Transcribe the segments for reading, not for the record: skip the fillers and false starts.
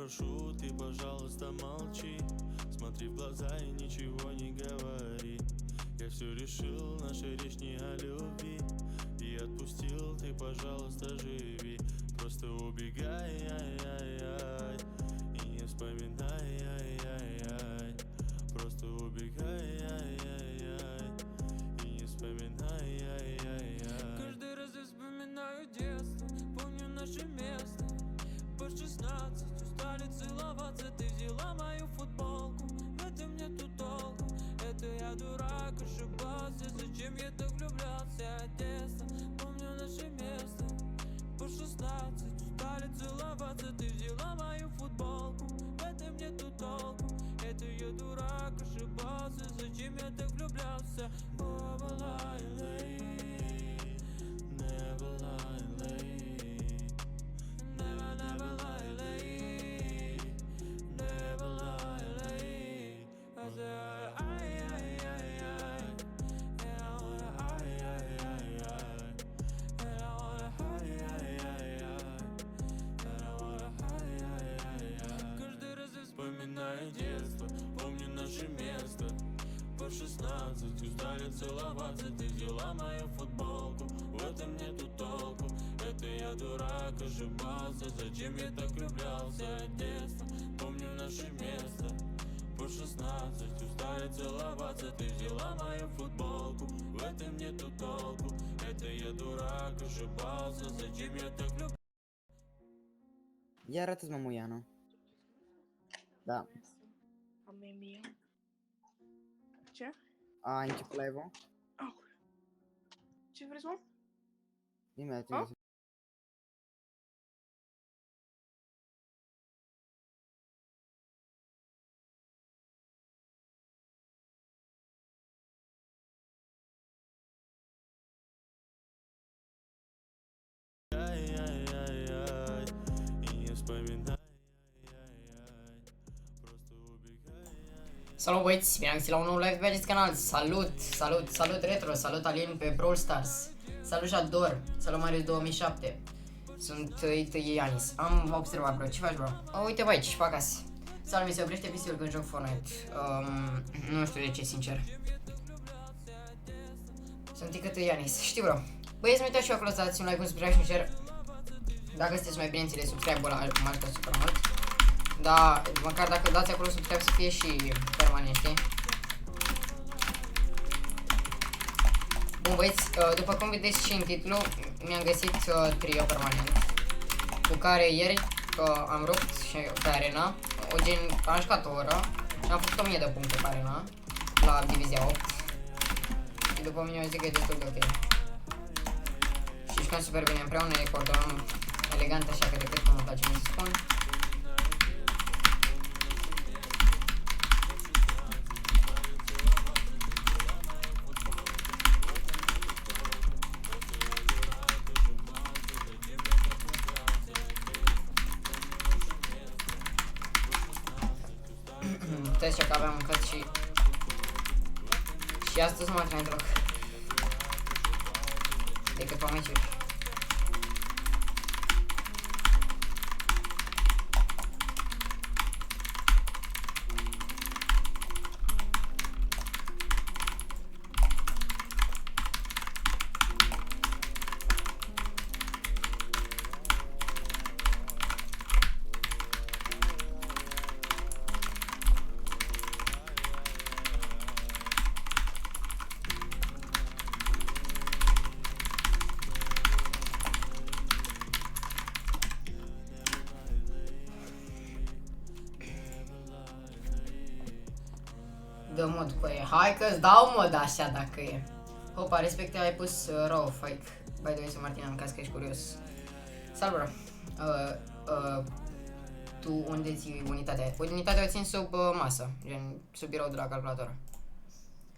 прошу, ты, пожалуйста, молчи. Смотри в глаза и ничего не говори. Я все решил, наша речь не о любви. И отпустил, ты, пожалуйста, живи. Просто убегай, ай-яй-яй. И не вспоминай, ай-яй-яй. Просто убегай, ай-яй-яй. И не вспоминай, ай-яй-яй. Каждый раз я вспоминаю детство, помню наше место. По 16 устали целоваться, ты взяла мою футболку. В этом нету толку, это я дурак, ошибался. Зачем я так влюблялся от детства, помню наше место. По 16 устали целоваться, ты взяла мою футболку. В этом нету толку, это я дурак, ошибался. Зачем я так влюблялся? Never lie late, never lie late, never lie late, never lie late. I said, ay, ay, ay, ay, and I wanna ay, ay, ay, ay, and I wanna ay, ay, ay, ay, and I wanna ay, ay, ay, ay. Каждый раз я Вспоминаю детство, помню наше место. По 16 устали целоваться, ты взяла мою футболку. В этом нету толку, это я дурак, ошибался. Зачем я так влюблялся от детства, помню наше место. По 16 устали целоваться, ты взяла мою футболку. В этом нету толку, это я дурак, ошибался. Зачем я так влюблялся? Ia arată-ți Mamuianu. Da. Am mie. Ce? Ai început live-ul? Au. Ce vreți, mă? Imediat, A? imediat. Ай-яй-яй-яй, и не вспоминай, ай-яй-яй, просто убегай, ай-яй. Salut băieți, bine am găsit la un nou live pe acest canal. Salut Retro, salut Alin pe Brawl Stars. Salut Jador, salut Marius 2007. Sunt Ianis. Am observat, bro, ce faci, bro? Uite, bă, aici, și pe acasă. Salut, mi se oprește PC-ul când joc Fortnite. Nu știu de ce, sincer. Sunt Ianis. Știi, bro. Băieți, nu uitați și eu acolo să dați un like, un subscribe și un share. Dacă sunteți mai bine înțeles, subscribe-ul ăla mă ajută super mult. Da, măcar dacă dați acolo subscribe să fie și permanent, știi? Bun, băieți, după cum vedeți și în titlu, mi-am găsit trio permanent, cu care ieri am rupt și pe arena, am jucat o oră și am făcut 1000 de puncte pe arena, la divizia 8. Și după mine eu zic că e destul de ok. Și jucăm super bine împreună, ne coordonăm elegant așa că decât cum îmi place să spun. Puteți că aveam mâncat și astăzi nu m-am trăit deloc decât pe meciuri. Dă mod cu aia. Hai că-ți dau mod așa dacă e. Hopa, respectiv ai pus raw fake. By the way, sunt Martin, în caz că ești curios. Salut, bro. Tu unde ții unitatea? Unitatea o țin sub masă, gen sub birou de la calculator.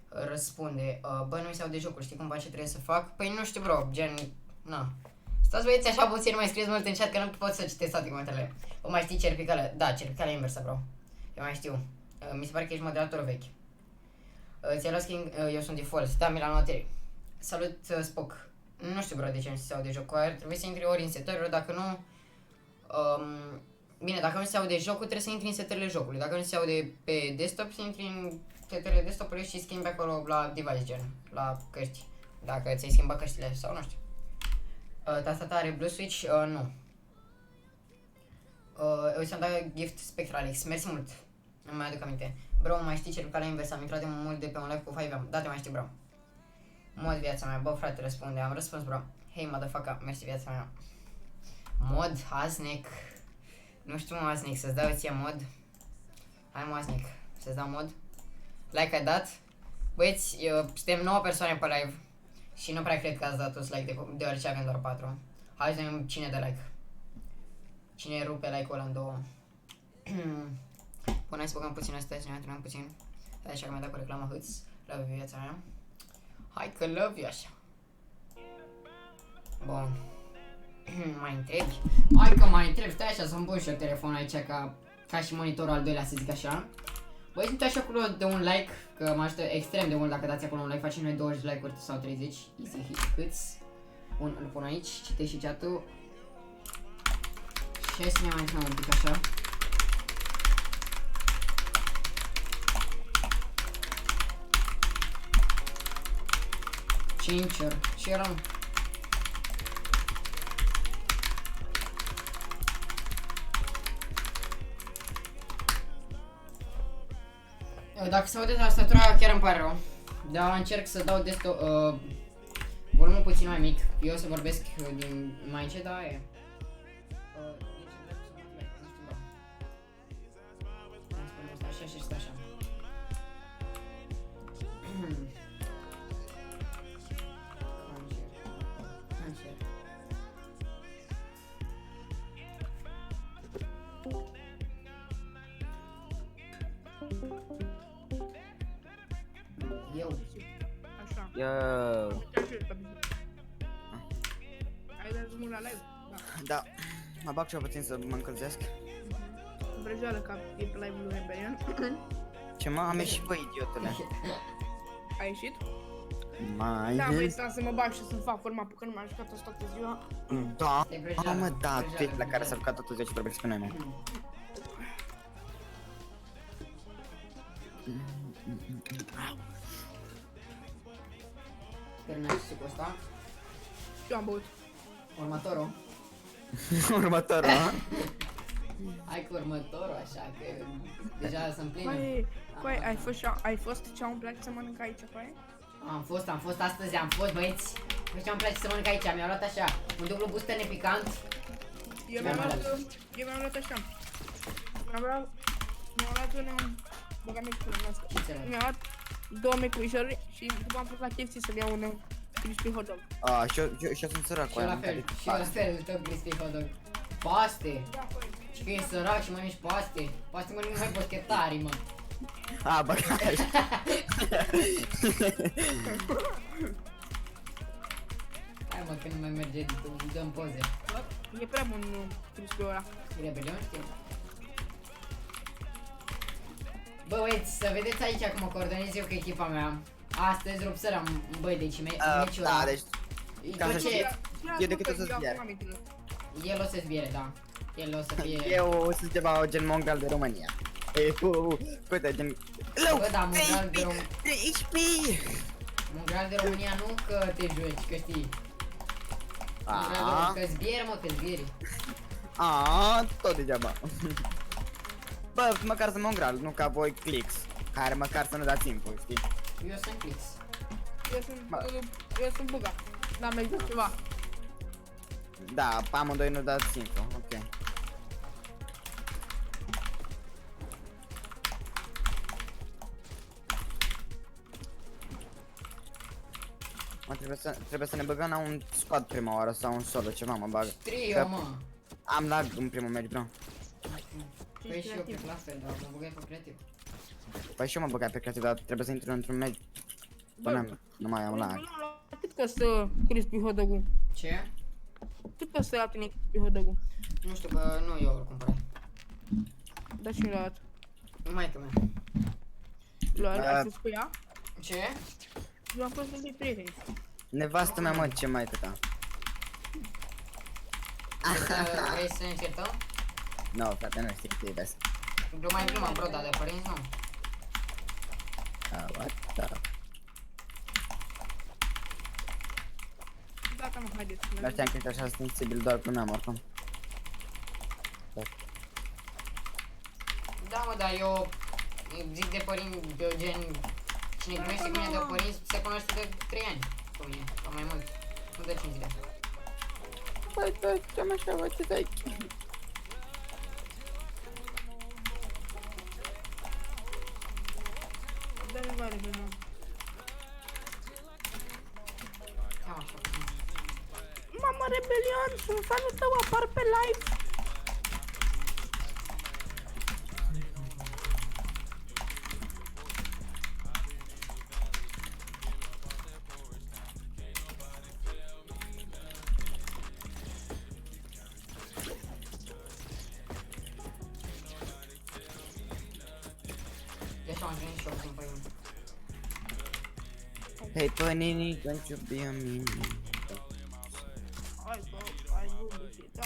Răspunde, bă, nu-i se aude jocul, știi cumva ce trebuie să fac? Păi nu știu, bro, gen, na. Stați băieți așa puțin, mai scrieți mult în chat că nu pot să citesc toate comentariile. O mai știi cerpicală? Da, cerpicală inversă, bro. Eu mai știu. Mi se pare că ești moderator vechi. Ți-ai luat skin? Eu sunt default. Da, mi l-am luat ieri. Salut, Spock. Nu știu, bro, de ce nu se aude jocul. Ar trebui să intri ori în setări, dacă nu... Bine, dacă nu se aude jocul, trebuie să intri în setările jocului. Dacă nu se aude pe desktop, să intri în setările desktopului și schimbi acolo la device gen, la căști. Dacă ți-ai schimbat căștile sau nu știu. Tastatare Blue Switch, nu. Eu ți-am dat gift Spectralix, mersi mult. Nu mai aduc aminte. Bro, mai știi cercala inversă, am intrat de mult de pe un live cu 5am. Da, te mai știu, bro. Mod viața mea, bă frate, răspunde, am răspuns, bro. Hei, motherfucker, mersi viața mea. Mod, Hasnic. Nu știu, mă, Hasnic, să-ți dau ție mod. Hai, mă, Hasnic, să-ți dau mod. Like ai dat. Băieți, suntem 9 persoane pe live. Și nu prea cred că ați dat toți like, deoarece avem doar 4. Hai să vedem cine dă like. Cine rupe like-ul ăla în două. Până hai să băgăm puțin astea, să ne antrenăm puțin. Stai așa că mi-a dat cu reclamă hâț. Love you, viața mea. Hai că love you așa. Bun. Mai întrebi? Hai că mai întreb, stai așa să-mi pun și eu telefonul aici ca și monitorul al doilea, să zic așa. Băi, nu uitați acolo de un like, că mă ajută extrem de mult dacă dați acolo un like, facem noi 20 like-uri sau 30. Easy hit, câți? Îl pun aici, citești și chat-ul. Și hai să ne mai întrebăm un pic așa. Cincer, ce eram? Dacă se aude tastatura, chiar îmi pare rău. Dar încerc să dau desktop, volumul puțin mai mic. Eu o să vorbesc din mai încet, dar e. Așa și stă așa. Cancer. Eu. Așa. Yo. Ai dat drumul la live? Da. Da. Mă bag și eu puțin să mă încălzesc. Vrăjeală ca e pe live-ul lui Rebellion. Ce mă, am ieșit, bă, idiotule. Ai ieșit? Mai Da, băi, ieșit? stau să mă bag și să-mi fac forma, că nu m-am jucat asta toată ziua. Da. Te vrăjeală, Mă, da, tu vrăjeală, ești la care s-a vrăjeală. jucat totul 10 trebuie să spunem, mă. Terminat și sucul ăsta. Eu am băut. Următorul. Următorul, ha? Hai cu următorul așa, că deja sunt plină. Coai, ai fost ce îmi place să mănânc aici, coai? Am fost astăzi, am fost băieți. Nu știu, îmi place să mănânc aici, mi-am luat așa un dublu booster nepicant. Eu mi-am luat așa. Mi-am luat un... Băga micul în asta. Ce înțeleg? Mi-am luat 2 micrușori și după am fost la KFC să-mi iau un crispy hot dog. A, și eu sunt sărac Și cu eu aia. la fel, și eu la fel, tot crispy hot dog. Paste! Da, coai. Și că e sărac și mănânci paste. Paste mănânc mai boschetari, mă. A, băgaj. Hai mă, că nu mai merge, dăm poze. E prea bun crispy ăla. Rebelion, știu. Bă, băieți, să vedeți aici cum o coordonez eu cu echipa mea. Astăzi rup săra băi, deci meciul ăla. Da, deci ca să știi. Eu decât o să-ți bier. El o să-ți biere, da. El o să fie... Eu sunt ceva gen mongal de România. Uite, gen... Bă, da, Mondial de România. 13! Mondial de România nu că te joci, că știi. Aaaa, Că-ți biere, mă, că-ți biere. aaaa, tot degeaba. Bă, măcar să mongrel, nu ca voi clicks, care măcar să nu dați timpul, știi? Eu sunt clix. Eu sunt buga. N-am mai zis ceva. Da, pe amândoi nu dați timpul, ok. Mă, trebuie să ne băgăm la un squad prima oară sau un solo, ceva mă bag. Trio, mă. Am lag în primul meci, bro. Păi și eu cred la fel, dar mă băgai pe creativ. Păi și eu mă băgai pe creativ, dar trebuie să intru într-un meci. Până nu mai am lag. Cât costă crispy hot dog-ul? Ce? Cât costă la tine crispy hot dog-ul? Nu știu, că nu eu îl cumpărat. Da și mi l-a luat. Maică mea. Ai fost cu ea? Ce? Eu am fost cu doi prieteni. Nevastă mea, mă, ce mai tăta? Vrei să ne certăm? No, frate, nu știi cât te iubesc. Gluma e gluma, bro, dar de părinți nu. What the... Gata, mă, haideți. Nu știam că ești așa sensibil doar cu mea, oricum. Da, mă, dar eu zic de părinți, de gen... Cine gândește cu mine de părinți se cunoaște de 3 ani cu mine, sau mai mult. Nu de 5 zile. Băi, da, ce-am așa, bă, ce dai? Dă-mi vale, bă, mă. Ia așa. Mama Rebelion, sunt fanul tău, apar pe live. Deci am ajuns și eu timp pe Hey, Panini, don't you be a mini. Hai, bă, hai, bă, da.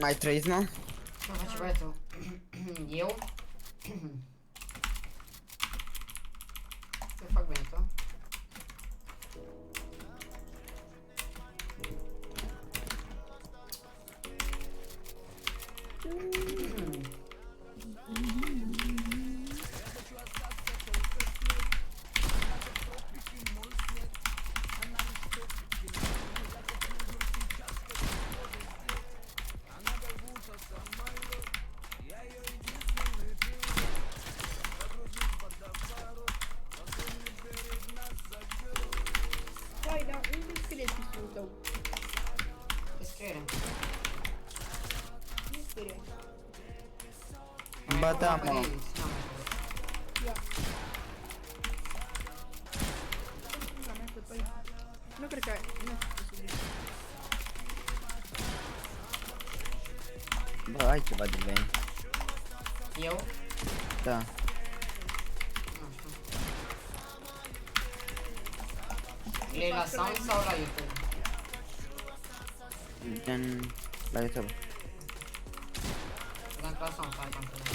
Mai trăiți, mă? Ce faci, băiatul? Eu? Ce fac bine, tu? Hai, dar unde scrie titlul tău? Descriere. Nu scrie. Ba da, mă. Ia. La mea pe păi. Nu cred că ai. Nu știu ce să zic. Bă, ai ceva de bine. Eu? Da. Nu știu. E la sound sau la YouTube? Gen... La YouTube. Dacă la sound, hai că-mi trebuie.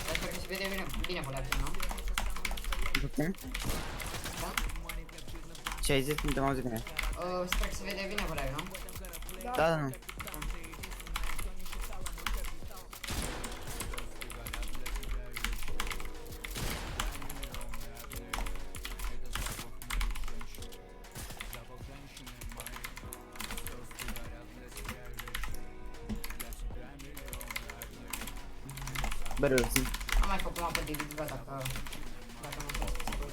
Dar sper că se vede bine pe laptop, nu? Cum? Da? Ce ai zis? Nu te-am auzit bine. Sper că se vede bine pe live, nu? Da, da, nu. Bă, reușit. Am mai făcut mapă de video dacă nu fost sigur.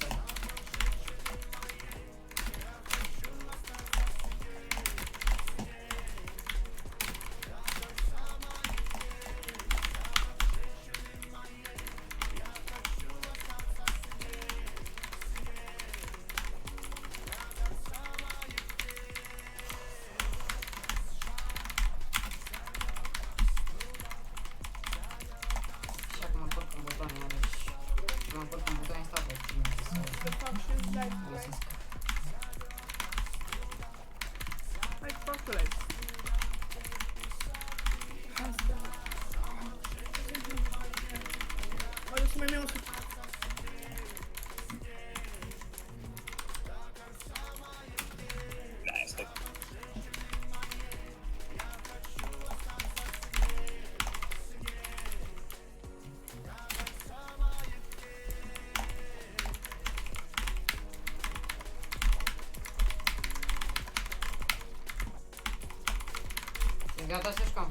Gata să jucăm.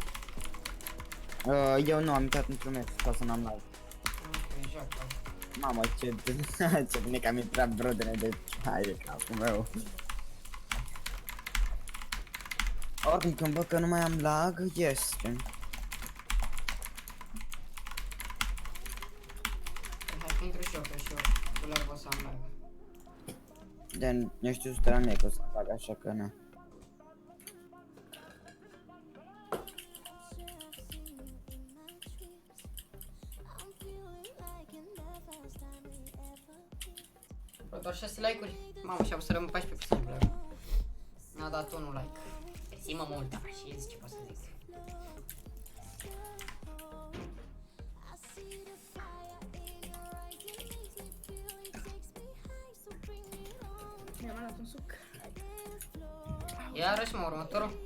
Eu nu am intrat într-un meci, sau să n-am live. Ok, joacă. Mamă, ce bine că am intrat, brodere, deci hai de capul meu. Oricum când văd că nu mai am lag, yes, gen. Hai că intru și eu, că și eu cu lag o să am lag. Gen, nu știu 100 la mie că o să fac, așa că na. Bro, doar 6 like-uri? Mamă, și-am să rămân 14 persoane pe lag. N-a dat unul like. Zi-mă mult, așa, ce pot să zic. Mi-am luat un suc. Iarăși mă, următorul.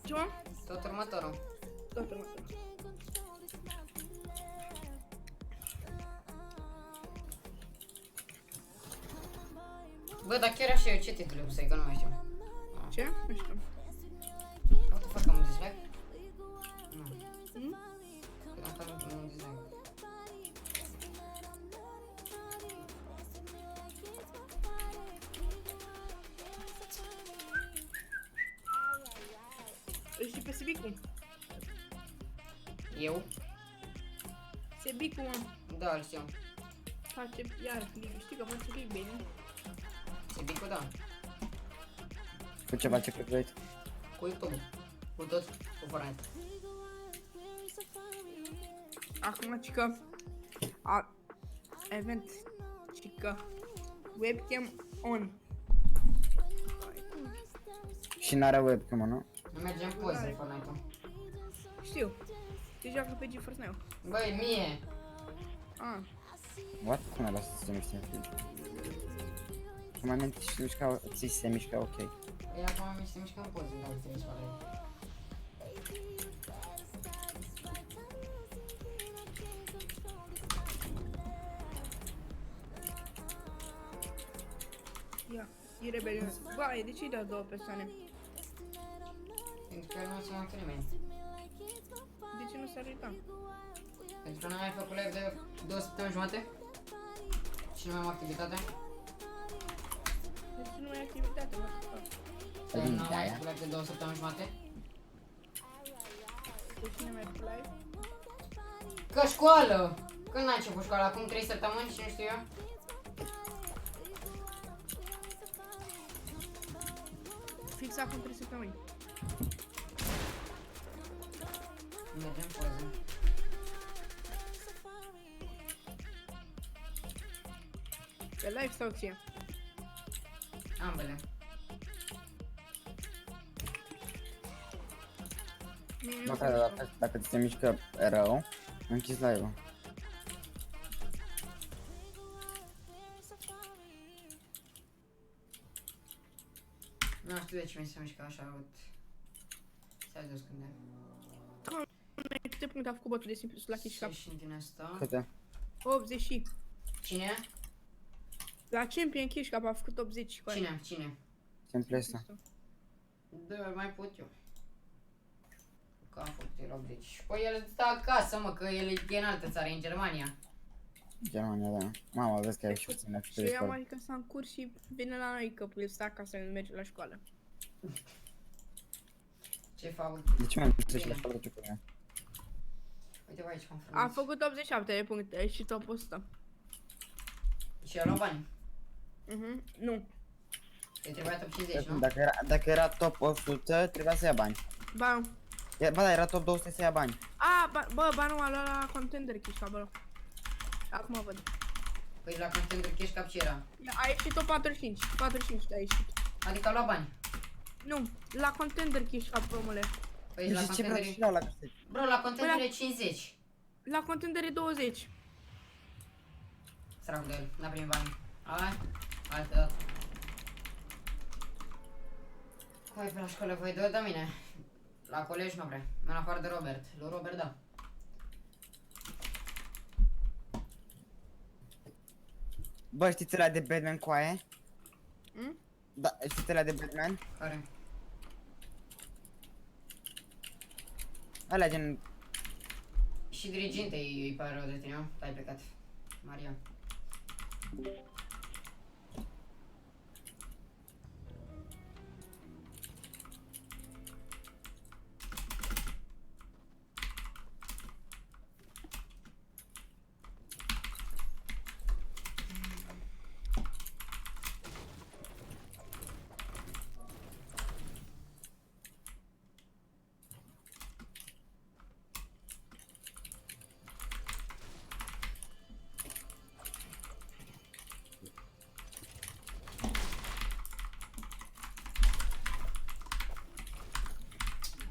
Ce mă? Tot următorul. Tot următorul. Bă, dar chiar așa eu ce titlu să-i, că nu mai știu. Ce? Nu știu. What the fuck, am un dislike? Nu. Hmm? Cred că am un dislike. Îl știi pe Sebicu? Eu? Sebicu, mă. Da, îl știu. Face iar click. Știi că face click bine. Sebicu, da. Cu ce face că vrei? Cu YouTube. Cu tot. Cu Fortnite. Acum, cică. Event. Cică. Webcam on. Și n-are webcam, nu? Nu merge în poze Fortnite-ul. Știu. Te joacă pe GeForce Now. Băi, mie! Ah. What? Cum ai lăsat să se miște? Cum ai mentit și se mișca, ți se mișca ok. Păi acum mi se mișcă în poze, dacă te mișcă la Ia. E rebelion. Vai, de ce-i dau două persoane? Pentru că nu se mai uită nimeni. De ce nu s-ar uita? Pentru că n-am mai făcut live de 2 săptămâni jumate. Și nu mai am activitate. De ce nu ai activitate, mă? Păi n-am mai făcut live de 2 săptămâni jumate. De ce nu mai făcut live? Că școală! Când a început școala? Acum 3 săptămâni și nu știu eu? Fix acum 3 săptămâni. Mergem poze. Pe live sau ce? Ambele. Măcar dacă ți se mișcă rău, închizi live-ul. Nu știu de ce mi se mișcă așa, uite. Stai jos când e. Câte puncte a făcut botul de simplu la Kish Cup? Și din asta. Câte? 80 și. Cine? La Champion Kish Cup a făcut 80 cu aia. Cine? Cine? Simplu asta. Da, mai pot eu. Că am făcut el 80. Păi el stă acasă, mă, că el e în altă țară, e în Germania. Germania, da. Mama, vezi că ai și puțin Și pe ea discord. mai că s-a în curs și vine la noi că el stă acasă, nu merge la școală. Ce fac? De ce mai mișcă și la școală ce cu ea? Uite, bă, aici m-am A frumos. făcut 87 de puncte și top 100. Și a luat bani. Nu. Îi trebuia top 50, nu? Dacă era top 100, trebuia să ia bani. Ba, Ba da, era top 200 să ia bani. bă, banul a luat la Contender Kish Cup, bă. Acum văd. Păi la Contender Cash Cup ce era? A ieșit tot 45. 45 a ieșit. Adică a luat bani. Nu, la Contender Kish Cup, omule. Păi la Și ce vreau Contender și la găsit. Bro, la Contender Păi e 50. La Contender e 20. Sărac de el, n-a primit bani. Hai, altă dată. Hai pe la școală, voi dă de mine. La colegi nu vrea, în afară de Robert. Lui Robert da. Bă, știți ăla de Batman cu aia? Hmm? Da, știți ăla de Batman? Care? Alea gen... Și diriginte îi pare rău de tine, nu? Ai plecat. Maria.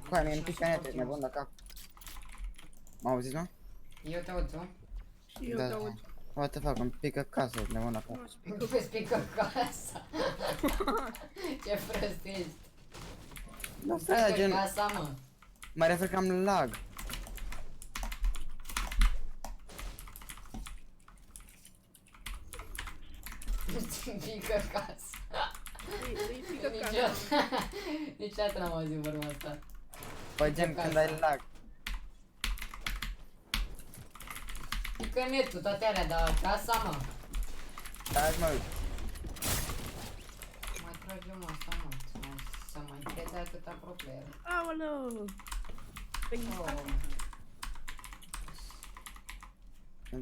Coaie, mie îmi pică netul, nebun la cap. M-au auzit, mă? Eu te aud, tu? Și eu Da, te da. aud. What the fuck, îmi pică casa, nebun la cap. Nu, Nu vezi pică casa. Ce prost ești. Da, stai, Pică gen... casa, mă. Mă refer că am lag. Pică casa. îi pică casa. Niciodată n-am auzit vorba asta. Păi gen, Pică când casa. ai lag. Pică netul, toate alea, dar casa, mă. Da, mă uit. Mai tragem asta, mă. Să mai crede atâta pro player. Aoleu! Păi, Oh.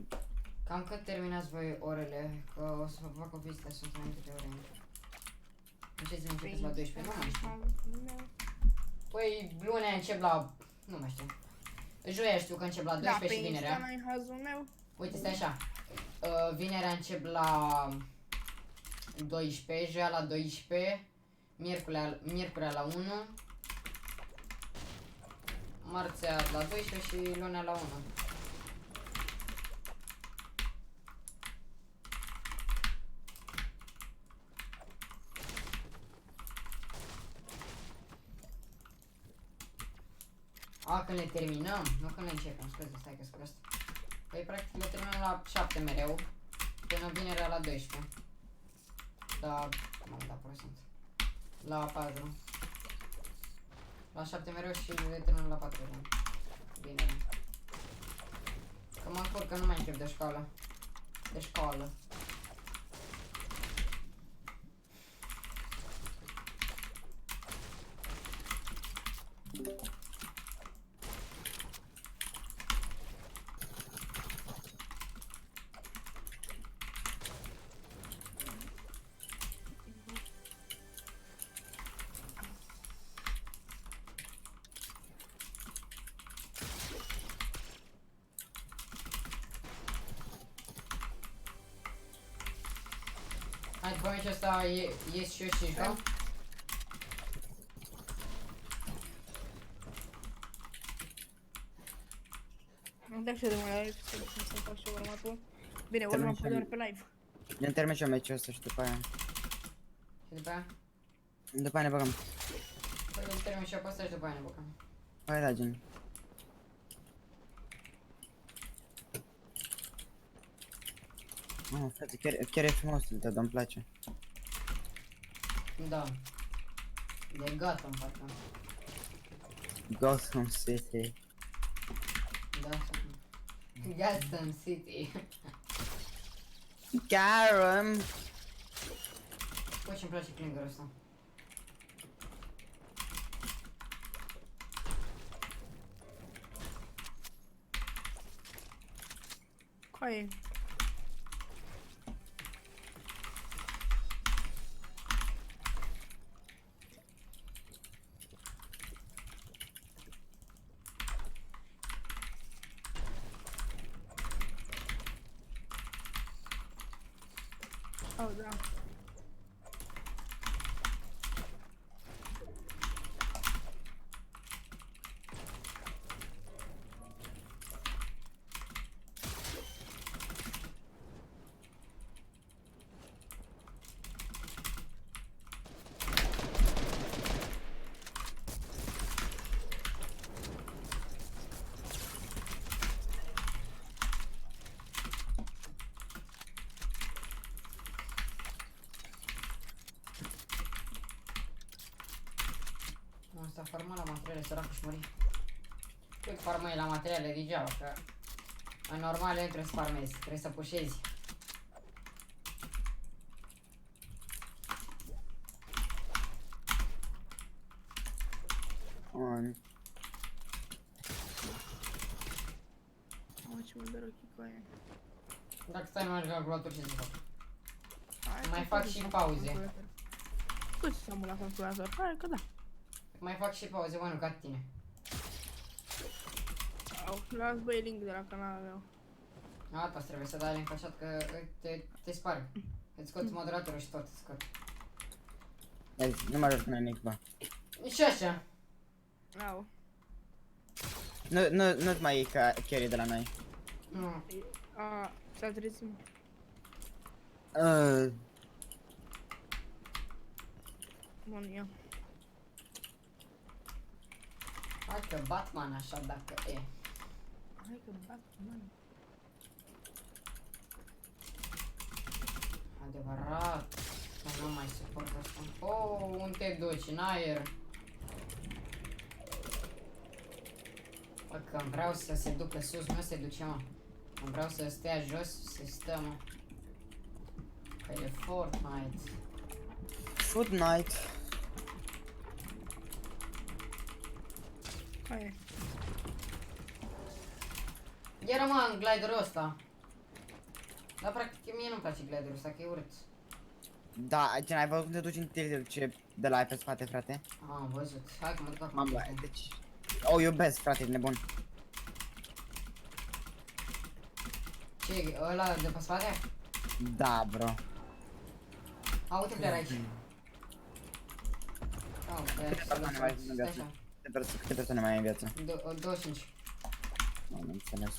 Cam cât terminați voi orele? Că o să vă fac o vizită, sunt înainte de ore. Nu știu să începeți la 12, nu mai știu. Păi lunea încep la... nu mai știu. Joia știu că încep la 12 Da, și pe vinerea. Insta n-ai hazul meu. Uite, stai așa. Vinerea încep la 12, joia la 12, miercurea la 1, marțea la 12 și lunea la 1. A, când le terminăm, nu când le începem, scuze, stai că-s prost. Păi practic le terminăm la 7 mereu, până vinerea la 12. Da, m-am dat procent. La 4. La 7 mereu și le terminăm la 4. Bine. Că mă încurc că nu mai încep de școală. De școală. Hai, după meciul ăsta ies și eu și jucăm. Nu te așa de mai live, să fac și eu următul. Bine, urmă pe doar pe live. Ne termin și eu meciul ăsta și după aia. Și după aia? După aia ne băgăm. Păi îl termin și eu pe ăsta și după aia ne bucăm. Hai da, gen. Oh, frate, chiar e frumos de îmi place. Da. De gata în parcă. Gotham City. Da. Gotham City. Garum! Bă, ce-mi place clingerul ăsta. Coaie. Oh, da. Asta farma la materiale, săracu și mări. Cât farmai la materiale degeaba, că în normal nu trebuie să farmezi, trebuie să pușezi. On. Mă, ce mă dă ochii cu aia. Dacă stai numai la calculator, ce să fac? Hai, Mai că fac pot și să am pauze. calculator. Cât să am la calculator? Hai că da. Mai fac și pauze, mă, nu ca tine. Au, las băi link de la canalul meu. Gata, trebuie să dai link așa că te sparg. Îți scot moderatorul și tot îți scot. Vezi, nu mă ajut până nici, bă. Și așa. Au. Nu-ți mai iei carry de la noi. Nu. A, s-a trezit. Bun, ia. Hai că Batman așa dacă e. Hai că bat, man. Adevărat. Că nu mai suport asta. Oh, unde te duci? În aer. Bă, că vreau să se ducă sus, nu se duce, mă. Îmi vreau să stea jos, să stă, mă. Că e Fortnite. Fortnite. Hai e. Era, mă, în gliderul ăsta. Dar practic mie nu-mi place gliderul ăsta, că e urât. Da, ce n-ai văzut cum te duci în tilt ce de la ai pe spate, frate? Am văzut. Hai că mă duc acum. Mamă, deci... O iubesc, frate, e nebun. Ce e ăla de pe spate? Da, bro. A, uite player aici. Oh, Câte persoane mai sunt în viață? Câte persoane mai ai în viață? 25. Nu, nu înțeles.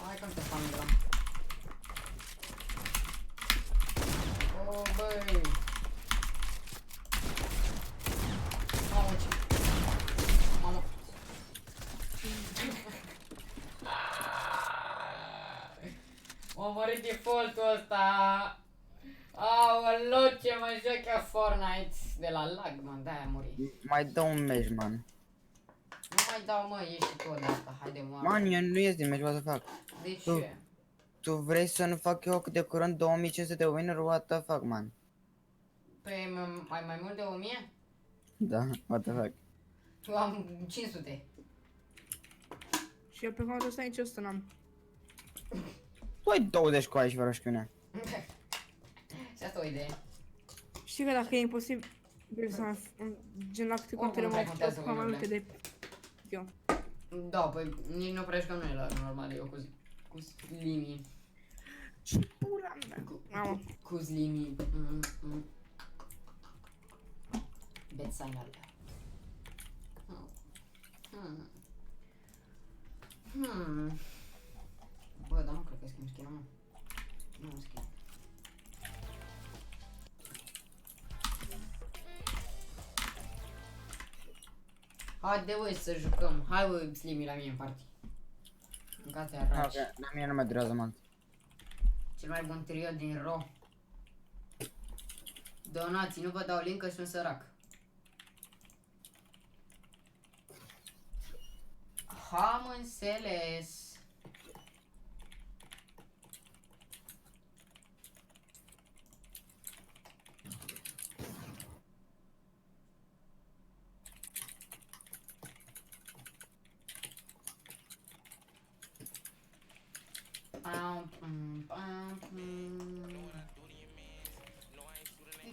Hai că nu te spam de Oh, băi. Mamă, ce... Mamă. M-a omorât default-ul ăsta. Aoleu, ce mă joc eu Fortnite. De la lag, mă, de-aia muri. Mai dă un meci, man. Nu mai dau, mă, ieși și tu de asta, haide, mă. Man, eu nu ies din meci, what the fuck? De ce? Tu vrei să nu fac eu de curând 2500 de winner, what the fuck, man? Pe mai mult de 1000? Da, what the fuck? Eu am 500. Și eu pe contul ăsta nici 100 n-am. Tu ai 20 cu aici, vă roșchiune. Și asta o idee. Știi că dacă e imposibil să mai gen la câte contele nu prea mai contează fac mai multe winurile. de eu. Da, păi nici nu prea jucăm noi la normal, eu cu Slimy. Ce pula mea. Mamă. Cu Slimy. Betsainal. Bă, dar nu cred că schimb skin-ul, mă. Nu schimb. Haide, voi să jucăm. Hai, bă, Slimy la mine în party. Gata, Ok, araci. la mine nu mai durează mult. Cel mai bun trio din Ro. Donații, nu vă dau link că sunt sărac. Am înțeles.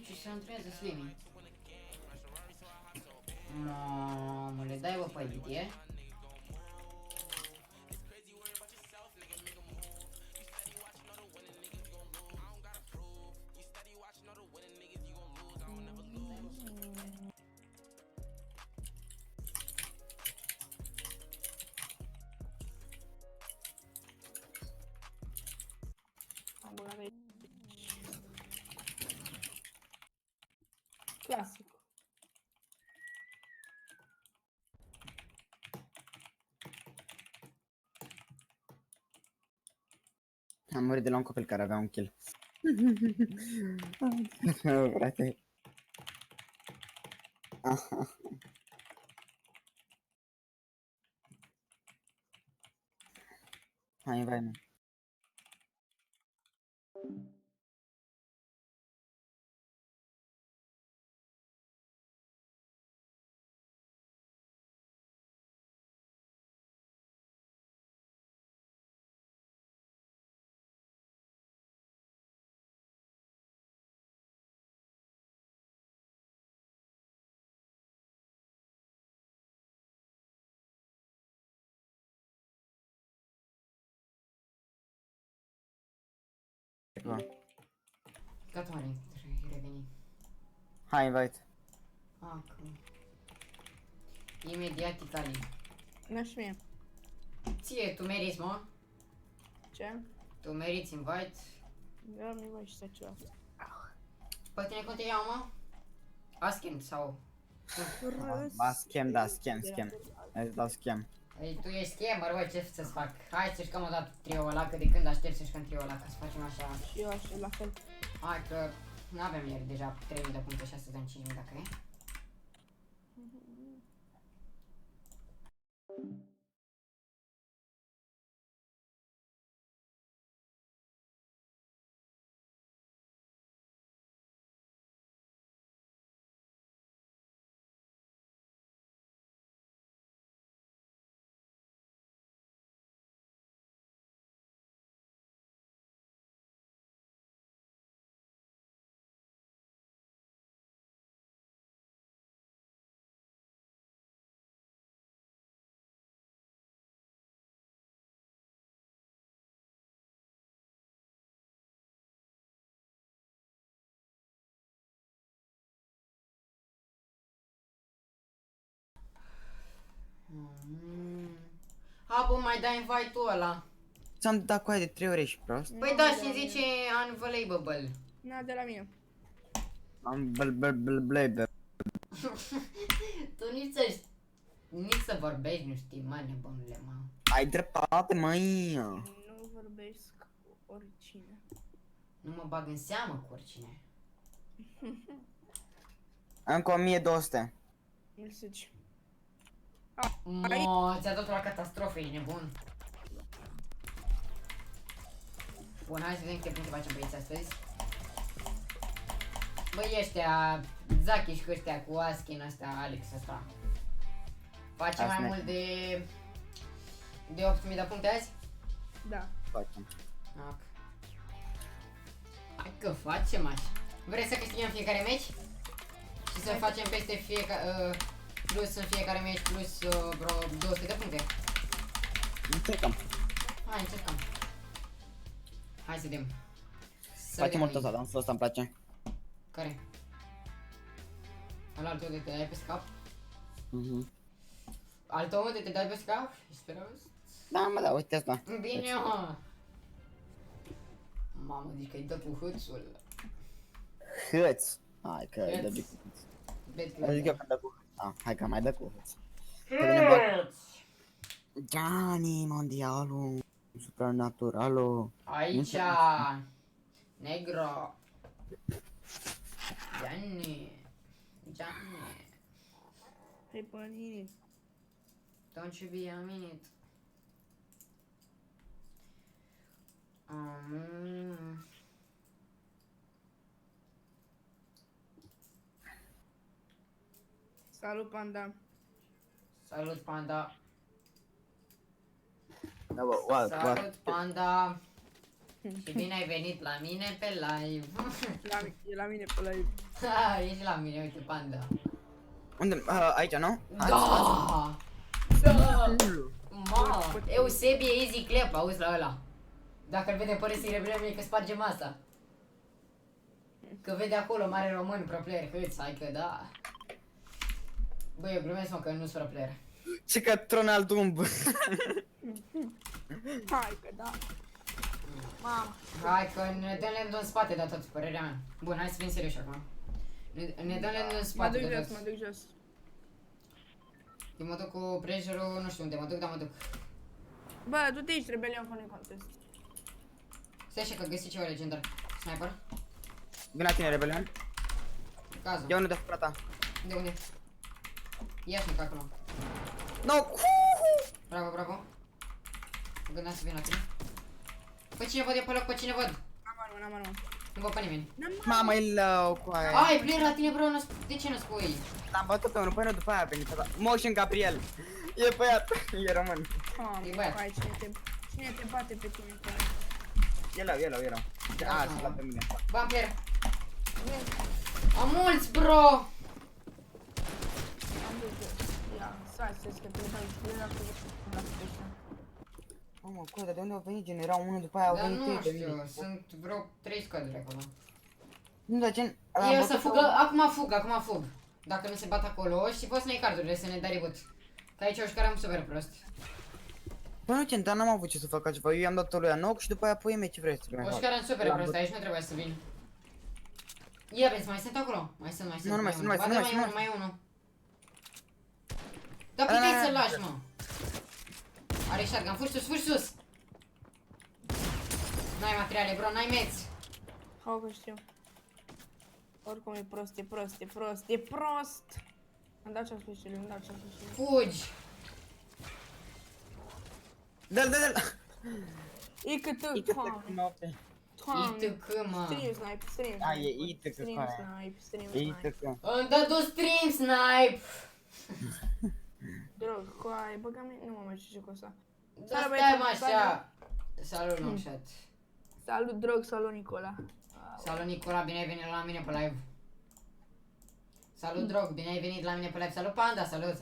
Deci se antrenează Slimy. Mamă, le dai bă pe idee? Am băgat aici. Clasic. Am murit de la un copil care avea un kill. Frate. Hai, vai, mă. Ceva. Gata, mare, reveni. Hai, invite. Acum. Imediat Italia. Nu și mie. Ție, tu meriți, mă? Ce? Tu meriți invite? Eu nu mai știu ceva. Pe tine cum te iau, mă? Asken sau... Ba, schem, da, schem. Hai să dau schem. Ei, tu ești scammer, bă, ce să-ți fac? Hai să jucăm o dată trio ăla, că de când aștept să jucăm trio ăla, ca să facem așa... Și eu așa, la fel. Hai că... N-avem ieri deja 3000 de puncte și astăzi dăm 5000 dacă e. Ha, bă, mai dai invite-ul ăla. Ți-am dat cu aia de 3 ore și prost. Păi da, și-mi zice unavailable. Na, de la mine. Am blă. Tu nici să vorbești, nu știi, mă, nebunule, mă. Ai dreptate, măi. Nu vorbesc cu oricine. Nu mă bag în seamă cu oricine. Încă 1200. Mersi. Mo, ți-a dat la catastrofă, e nebun. Bun, hai să vedem câte puncte facem băieți astăzi. Băi ăștia, Zaki și cu ăștia, cu Askin ăsta, Alex ăsta. Facem mai mult de 8000 de puncte azi? Da. Facem. Ok. Hai că facem așa. Vrei să câștigăm fiecare meci? Și să facem peste fiecare... plus în fiecare meci plus vreo 200 de puncte? Încercăm. Hai, încercăm. Hai să vedem. Facem mult ăsta, dansul ăsta îmi place. Care? Al altul de te dai pe cap? Al tău de te dai pe cap? Sperăm. Da, mă, da, uite asta. Bine, mă! Mamă, zici că-i dă cu hâțul. Hâț. Hai că Hâț. dă cu hâț. Vezi Adică eu când dă cu hâț. Ah, hai că mai dă cu hâț. Hâț! Gianni, mondialul. Supranaturalul. Aici! Negro! Gianni! Gianni! Hai Panini. Don't you be a minute. Salut, Panda. Salut, Panda! Da, bă, what? Salut, Panda! Și bine ai venit la mine pe live! E la mine pe live. Ha, ești la mine, uite, Panda! Unde? Aici, nu? Da! Da! Ma, Eusebie easy clap, auzi la ăla. Dacă îl vede pe Resi Rebelem, că sparge masa. Că vede acolo, mare român, pro player, hâț, hai că da. Băi, eu glumesc, mă, că nu-s pro player. Ce că Tronald Dumb. Hai că da. Mamă. Hai că ne dăm lemn în spate de tot, părerea mea. Bun, hai să fim serioși acum. Ne dăm lemn în Mă spate duc de jos, tot. mă duc jos. Eu mă duc cu pressure-ul, nu știu unde mă duc, dar mă duc. Bă, du-te aici, rebelion fără contest. Stai așa că găsi ceva legendar. Sniper? Vine la tine, Rebelion. Cazul. Ia unul de frata. De unde? Ia-și-mi pe acolo. No! Bravo, bravo. Mă gândeam să vin la tine. Pe cine văd eu pe loc, pe cine văd? N-am armă. Nu văd pe nimeni. Mamă, e low cu aia. Ai, player la tine, bro, de ce nu spui? L-am bătut pe unul, până după aia a venit ăla. Motion Gabriel. E băiat, e român. E băiat. Hai, cine te bate pe tine? E low. A, s-a luat pe mine. Bam, player. Am mulți, bro! Am văzut. Ia, stai să că te dai, era cu la special. Mamă, dar de unde au venit gen? Erau unul după aia au Dar venit nu trei de știu, mine. sunt vreo 3 scăduri acolo. Nu, dar gen... Eu să fugă, acum fug. Dacă nu se bat acolo și poți să ne iei cardurile, să ne dai reboot. Că aici Oșcar am super prost. Bă, nu, gen, dar n-am avut ce să fac altceva. Eu i-am dat lui knock și după aia pui mie ce vrei să mai fac. Oșcar am super prost, aici nu trebuia să vin. Ia vezi, mai sunt acolo? Mai sunt. Nu mai sunt. Bate mai e unul. Dar puteai să-l lași, mă. Are shotgun, fugi sus! N-ai materiale, bro, n-ai meți. Hau că știu. Oricum e prost. Îmi dau ce-am spus și lui. Fugi! Dă-l! E cât Doamne. ITC, mă. Stream snipe. A, e ITC cu aia. Stream E snipe. ITC. Îmi dă tu stream snipe! Drog, coai, băga-mi, nu mă mai știu ce cu asta. Da, stai mă așa. Salut, Longshot. Salut, drog, salut, Nicola. Salut, Nicola, bine ai venit la mine pe live. Salut, Drog, bine ai venit la mine pe live. Salut, Panda, salut.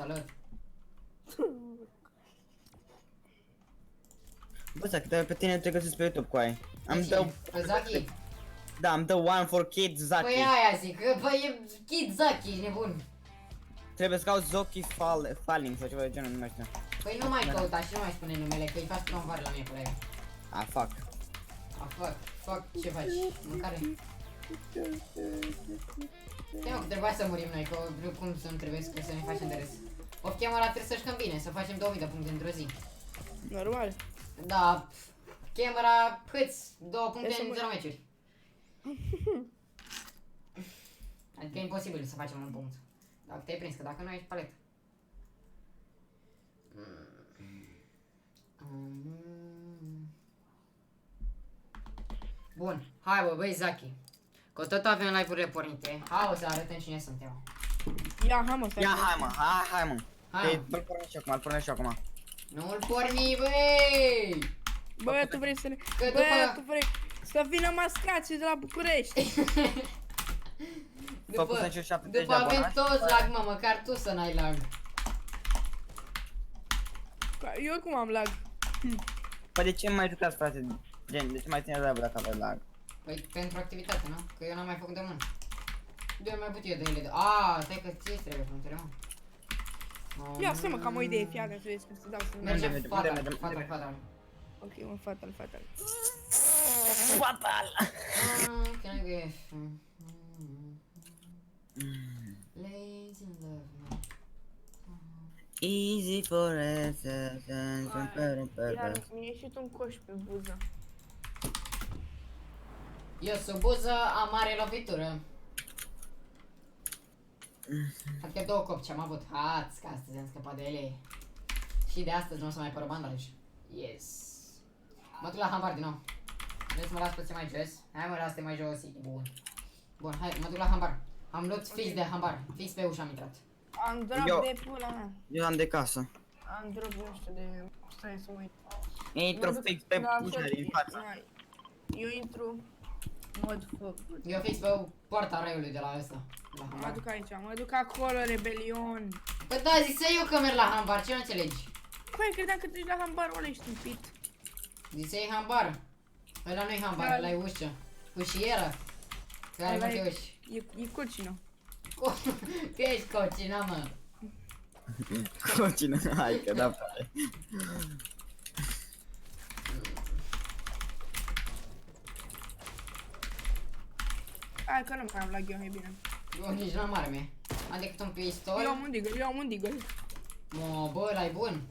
Bă, Zaki, dar pe tine te găsesc pe YouTube cu aia. Am dă... Pe Zaki? Da, am dă one for kids Zaki. Păi aia zic, păi e Kid Zaki, ești nebun. Trebuie să cauți Zoki Falling sau ceva de genul, nu mai știu. Păi nu mai căuta și nu mai spune numele, că îi faci promovare la mine pe live. Ah, fuck. Fuck, ce faci? Mâncare? Stai mă, că trebuia să murim noi, că cum să nu trebuie să ne facem de râs. Off camera trebuie să jucăm bine, să facem 2000 de puncte într-o zi. Normal. Da, camera, câți? 2 puncte Să în mă- 0 meciuri. Adică e imposibil să facem un punct. Dacă te-ai prins, că dacă nu ești palet. Bun, hai bă, băi Zaki. Că tot avem live-urile pornite. Hai o să arătăm cine suntem. Ia, hai mă, stai. Ia, hai mă. Hai, Ei, îl pornesc și acum, nu-l porni, băi! Bă, tu vrei să ne... Că Bă, după- tu vrei să vină mascații de la București. Făcut să încerci 70 După de avem abonați? toți lag, mă, măcar tu să n-ai lag. Eu cum am lag? Păi de ce mai jucați, frate? Gen, de ce mai țineți live dacă aveți lag? Păi pentru activitate, nu? Că eu n-am mai făcut de mână. De mai putea de ele de... Aaa, stai că ție trebuie frontele, mă. Ia, stai mă, că am o idee, fii atent să vezi cum se dau să Mergem Unde fatal, mergem? fatal. Ok, mă, fatal. Fatal! Can I get... Lazy in love, man. Easy for us, Iar mi-a ieșit un coș pe buză. Eu sub buză am mare lovitură. Adică 2 copci am avut. Hați, că astăzi am scăpat de ele. Și de astăzi nu o să mai pară bandaj. Yes. Mă duc la hambar din nou. Vrei să mă las puțin mai jos? Hai mă, las-te mai jos. Bun. Bun, hai, mă duc la hambar. Am luat fix de hambar. Fix pe ușă am intrat. Am drop Eu- de pula mea. Eu am de casă. Am drop, nu știu, de... Stai să mă uit. Intru Mă duc- fix pe da, ușa tot- din față. da. Eu intru mod foc. Eu fix pe poarta raiului de la ăsta. De la Mă hambar. duc aici, mă duc acolo, rebelion. Păi da, zisă eu că merg la hambar, ce nu înțelegi? Păi, credeam că treci la hambarul ăla, ești tâmpit. Zisei hambar. Ăla nu-i hambar, Da. ăla e ușă. Ușieră. Care Ăla multe e- uși. E cocino. Că ești cocina, mă. Cu cine? Hai că da, frate. Hai că nu mai am lag eu, e bine. Eu nici n-am arme. Am decât un pistol. Eu am un deagle. Mă, bă, ăla e bun.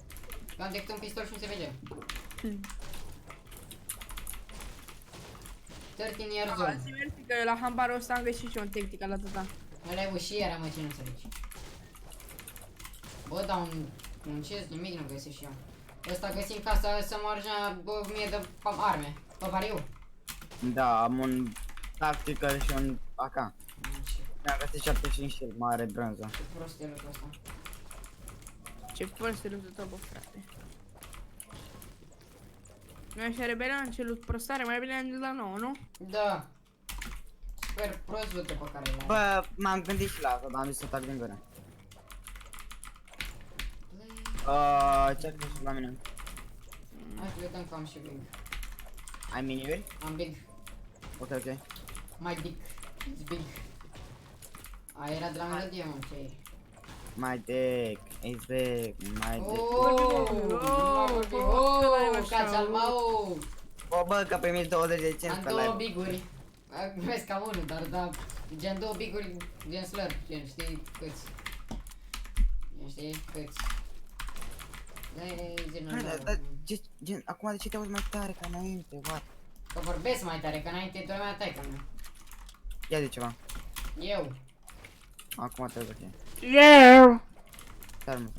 Eu am decât un pistol și nu se vede. 13 years old. Zi mersi că la hambarul ăsta am găsit și o tehnică la tata. Ăla e ușieră, mă, ce nu înțelegi. Bă, dar un ce nimic nu găsesc și eu. Ăsta găsim ca să mă argea, bă, mie de arme. Pariu. Da, am un tactical și un AK. Mi-am găsit 75 și mare bronză. Ce prost e lucrul ăsta. Ce prost e luptul tău, bă, frate. Noi așa rebelion, ce lut prostare, mai bine de la nou, nu? Da. Super prost lute pe care le-ai. Bă, m-am gândit și la asta, dar am zis să tac din gură. Ce-ar fi la mine? Hai să vedem că am și big. Ai miniuri? Am big. Ok, ok. Mai big. It's big. Aia era de la melodie, mă, ce e? My dick is big, my dick. Cați al mau! Bă, bă, că primiți 20 de cenți Am pe două live. biguri. Vezi cam unul, dar da, gen două biguri, gen slurp, gen știi câți. Gen știi câți. Acum de ce te auzi mai tare ca înainte, what? Că vorbesc mai tare, că înainte doar mea taică mea. Ia de ceva. Eu. Acum te auzi ok. Eu! Stai mă,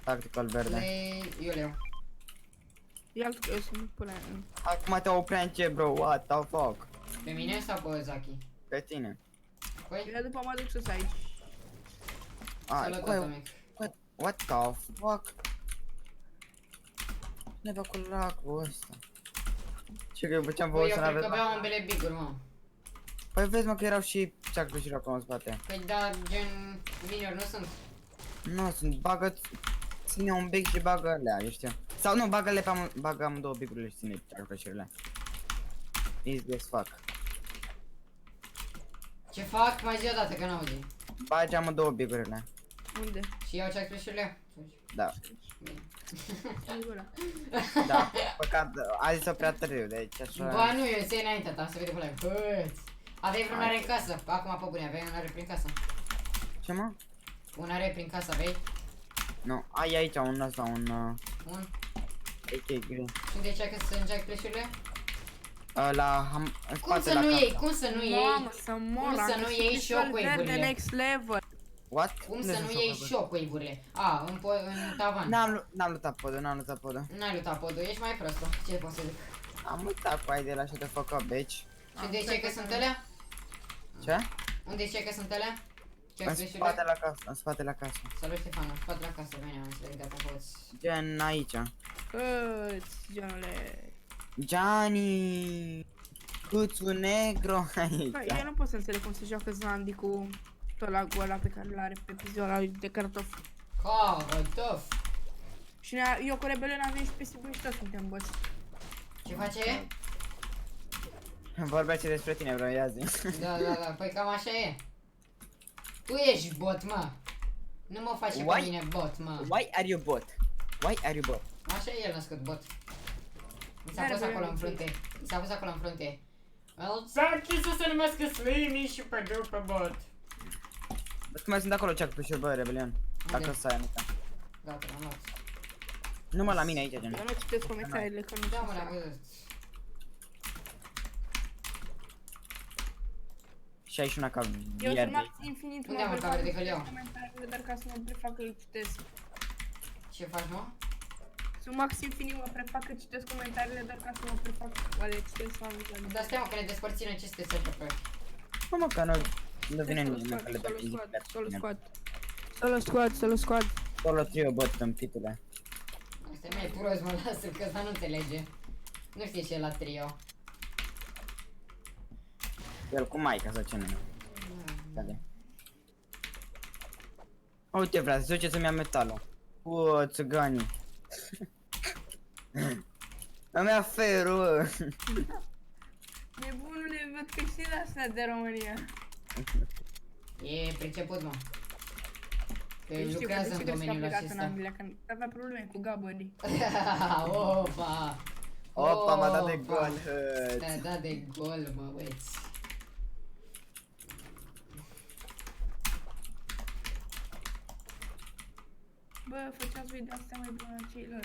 tactical verde. Eu le iau. Ia că eu sunt până. Acum te oprea ce, bro, what the fuck? Pe mine sau pe Zaki? Pe tine. Păi, Eu după mă duc sus aici. salut tata mic. What the fuck? Ne bă cu lacul ăsta. Ce că ce-am Păi văzut eu să cred n-aveți? că beau ambele biguri, mă. Păi vezi mă că erau și ceacul și acolo în spate. Păi da, gen miniori nu sunt. Nu, sunt bagă, ține un big și bagă alea, eu știu. Sau nu, bagă-le pe bagă amândouă bigurile și ține ceacul. Easy as fuck. Ce fac? Mai zi o dată că n-auzi. Bagi amândouă bigurile. Unde? Și iau ce-a scris și le Da, În gura. da. Păcat, a zis-o prea târziu, deci așa. Ba nu, eu ți înaintea ta, să vede pe live. Băți! Aveai vreun are în casă? Acum pe bune, aveai un are prin casă? Ce mă? Un are prin casă aveai? Nu, ai aici un ăsta, un Un? AK green. Și unde ce că să îngeai flash-urile? În Cum spate să la nu casă. iei? Cum să nu iei? Mamă, să mor, Cum să am nu găsit iei pistol shockwave-urile? verde next level. What? Cum Unde să sunt nu iei shockwave-uri? shockwave-urile? A, în tavan. N-am lutat podul, n-am lutat podul. N-ai luat podul, ești mai prost, ce pot să zic? Am uitat cu de la și de fuck up, bitch. Și unde ziceai că sunt alea? Ce? Unde ziceai că sunt alea? Ce În flash-urile? spate la casă, în spate la casă. Salut Ștefan, în spate la casă, bine, am înțeles, gata, poți. Gen aici. Câți, genule. Gianni! Cuțu negru aici. Bă, eu nu pot să înțeleg cum se joacă Zandi cu tot la ăla pe care l-are pe pizul ăla de cartofi. Cartof! Și eu cu rebelion am venit și pe Sibu și toți suntem băți. Ce face? Vorbește despre tine, bro, ia zi. Da, păi cam așa e. Tu ești bot, mă. Nu mă face pe Why? mine bot, mă. Why are you bot? Why are you bot? Așa e el născut bot. Mi s-a Dar pus vreau acolo în să frunte. Mi s-a pus acolo în frunte. Zaki să se numească Slimy și pe după bot. Bă, cum mai sunt acolo ceac pe bă, rebelion. Dacă să ai amita. Gata, l-am luat. Numai la mine aici, gen. Eu nu citesc comentariile că nu Da, știu mă, să l-am fac. văzut. 61 ca Eu sunt ieri. Max Infinit, Unde am mă cameră de prefac căliau? comentariile, dar ca să mă prefac că îl citesc. Ce faci, mă? Sunt Max Infinit, mă prefac că citesc comentariile, dar ca să mă prefac că le citesc să am uitat. Dar stai, mă, că ne despărțim în ce este setup. Nu mă, că nu vine nimeni că le dă Solo squad. Solo squad, solo squad. Solo trio bot în pitule. Asta e mai prost, mă, lasă-l, că ăsta nu înțelege. Nu știe ce e la trio. El cu maica sau ce nu. Cade. Uite, frate, se duce să-mi ia metalul. Uă, țiganii. Îmi ia ferul. Nebunule, văd că știi de asta de România. E priceput, mă. Că Eu știu că lucrează de în ce crezi că a domeniul plecat în acesta. Anglia, că avea probleme cu gabării. Opa! Opa, m-a dat de Opa! gol, hăt. Te-a dat de gol, mă, băieți. Bă, făceați voi de astea mai bună ceilor.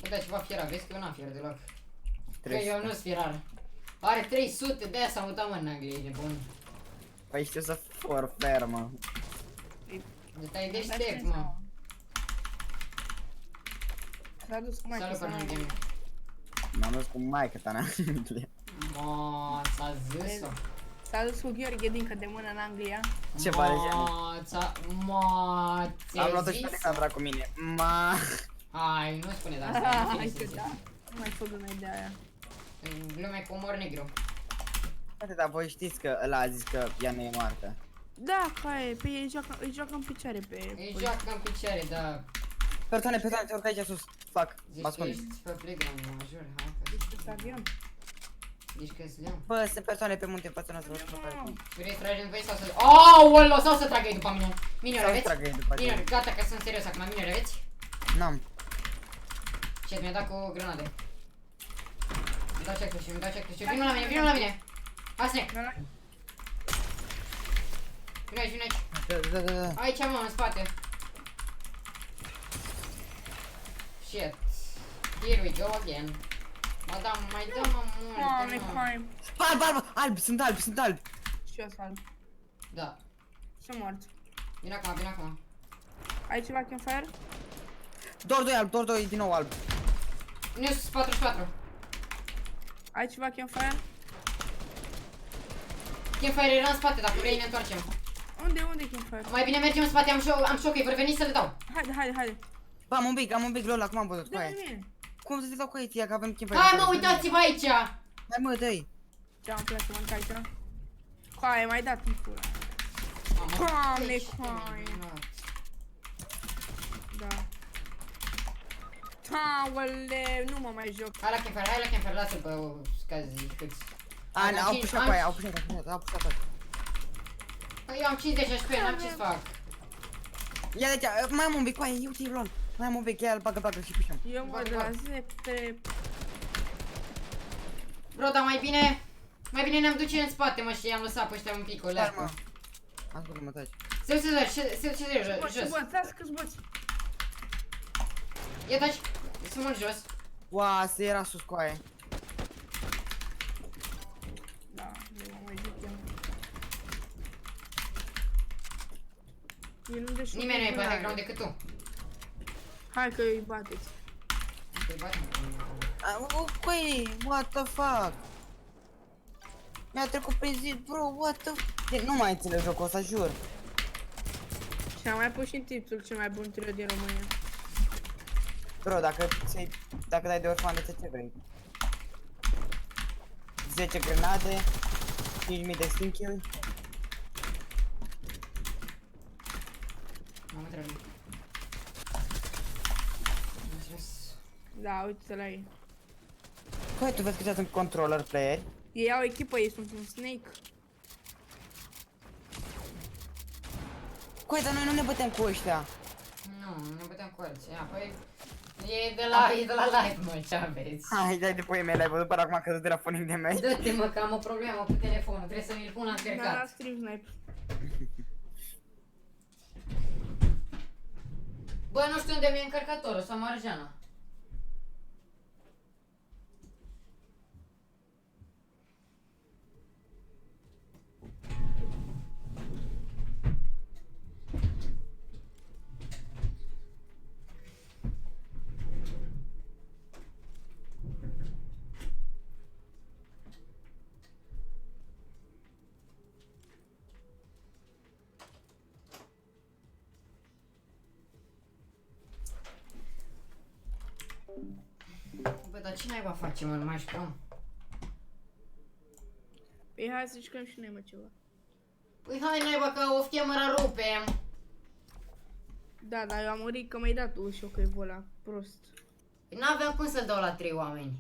Bă, da, ceva fiera, vezi că eu n-am fier deloc. Că 300. eu nu-s fierar. Are 300, de-aia s-a mutat, mă, în Anglia, e nebun. Păi știu să for fermă. De tai deștept, mă. S-a dus cu mai Salut, să Conan mai... Gaming. M-am dus cu maică ta în Anglia. S-a zis-o. S-a dus cu Gheorghe Dincă de mână în Anglia. Ce valezian. Am luat-o și pe Alexandra cu mine. Hai, nu spune de asta, nu Hai fie că să da. Nu mai făcut noi de aia. Glume cu umor negru. Frate, dar voi știți că ăla a zis că ea nu e moartă. Da, ca e, pe ei joacă în picioare pe... Îi joacă în picioare, da. Persoane, te urcă aici sus. Fac, Zici mă că ascunde. ești pe playground, mă jur, hai că... Deci pe avion. Zici că-s leam. Bă, sunt persoane pe munte în fața noastră. Vrei să tragi în voi sau să... Aoleu, sau să tragă ei după mine? Minori, Sau aveți? tragă ei după tine. Minori, gata că sunt serios acum, minori, aveți? N-am. Ce, mi-a dat cu grenade. Îmi dau check și îmi dau check și vină la mine, vină la mine! Hai, Snake! Vino aici, vino aici! Da. Aici, mă, în spate! Shit! Here we go again! Mă, mai dă-mă Doamne, mult, mă! hai. Alb, sunt albi. Și eu sunt. Da. Și mort. Vino acum, vino acum! Ai ceva campfire? Doar doi din nou alb. News 44! Ai ceva campfire? Campfire era în spate, dacă vrei ne întoarcem. Unde e campfire? Mai bine mergem în spate, am șocăi, vor veni să le dau. Haide. Bă, am un big lol, acum am văzut cu Da, aia. mine. Cum să te dau cu aia, că avem timp. Hai, mă, uitați-vă aici! Hai mă, dă-i. Ce-am plăcut să mănânc aici? Coaie, mai dat în pula. Doamne, coaie. Da. Aoleu, nu mă mai joc. Hai la campfire, lasă-l pe scazi câți. Au pușat cu aia, au pușat toate. Păi eu am 50 HP, n-am ce să fac. Ia de aici, mai am un pic cu aia, uite lol. Mai am un pic, ia-l, bagă și pușăm. Eu mă de la zepte. Bro, dar mai bine ne-am duce în spate, mă, și i-am lăsat pe ăștia un pic, o Dar leacă. mă. Ascultă-mă, taci. Se jos. Lasă că-ți boți. Ia taci, sunt mult jos. Ua, se era sus cu aia. Da, nu mă mai joc eu. El nu deși Nimeni nu e pe background decât tu. Hai că îi bateți. Te bate, mă. Păi, what the fuck? Mi-a trecut prin zi, bro, what the fuck? Nu mai înțeleg jocul ăsta, jur. Și am mai pus și în tipsul cel mai bun trio din România. Bro, dacă dai de orfan, de ce vrei? 10 grenade, 5.000 de skin kill. M-am întrebat. Da, uite-te la ei. Păi, tu vezi că sunt controller player? Ei au echipă, ei sunt un Snake. Coi, dar noi nu ne bătem cu ăștia. Nu ne putem cu alții. Ia, păi... E de la live, mă, ce aveți? Hai, dai de puie mele, ai văzut până acum că căzut telefonul de mei. Dă-te, mă, că am o problemă cu telefonul, trebuie să mi-l pun la Da, la încărcat. stream snipe. Bă, nu știu unde mi-e încărcatorul, sau marjana. Bă, dar ce naiba facem, mă, nu mai jucăm? Păi hai să jucăm și noi, mă, ceva. Păi hai naiba că o camera rupem. Da, dar eu am murit că mi-ai dat tu și că e vola prost. Păi n-aveam cum să-l dau la 3 oameni.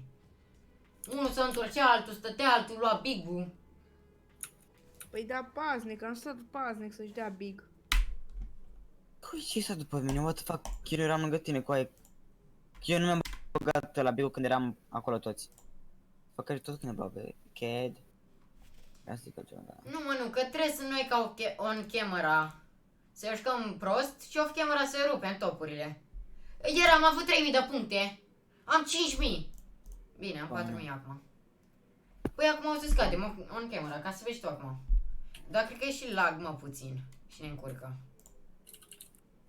Unul se întorcea, altul stătea, altul lua big-ul. Păi da, paznic, am stat paznic să-și dea big. Cui, ce s-a după mine? What the fuck? Eu eram lângă tine cu aia. Eu nu mi-am băgat la bigo când eram acolo toți. Făcări tot când ne bagă. Cad. Asta e ceva, da. Nu, mă, nu, că trebuie să noi ca on camera să jucăm prost și off camera să rupem topurile. Ieri am avut 3000 de puncte. Am 5000. Bine, am 4000 acum. Păi acum o să scadem on camera, ca să vezi tu acum. Dar cred că e și lag, mă, puțin. Și ne încurcă.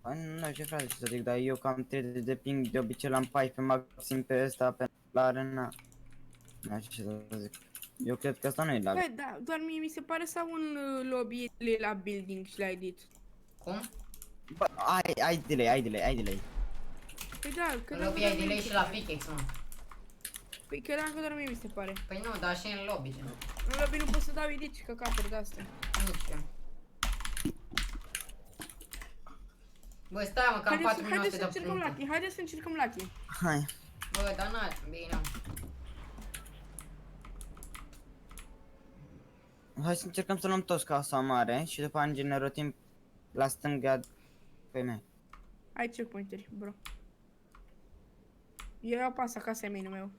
Nu știu ce frate să zic, dar eu cam 30 de ping, de obicei l-am 14 maxim pe ăsta, pe la arena. Nu știu ce să zic. Eu cred că asta nu e lag. Bă, da, doar mie mi se pare sau un lobby la building și la edit. Cum? Bă, ai delay. Păi da, că În lobby ai delay și la pickaxe, mă. Păi credeam că doar mie mi se pare. Păi nu, dar și în lobby, gen. În lobby nu pot să dau edit și căcaturi de astea. Nu știu. Bă, stai mă, cam 4 minute Haideți să de încercăm puncte. Lucky, haideți să încercăm Lucky. Hai. Bă, dar n-are, bine. Hai să încercăm să luăm toți casa mare și după aia ne rotim la stânga pe mine. Ai checkpointeri, bro. Eu iau pas acasă, e minul meu.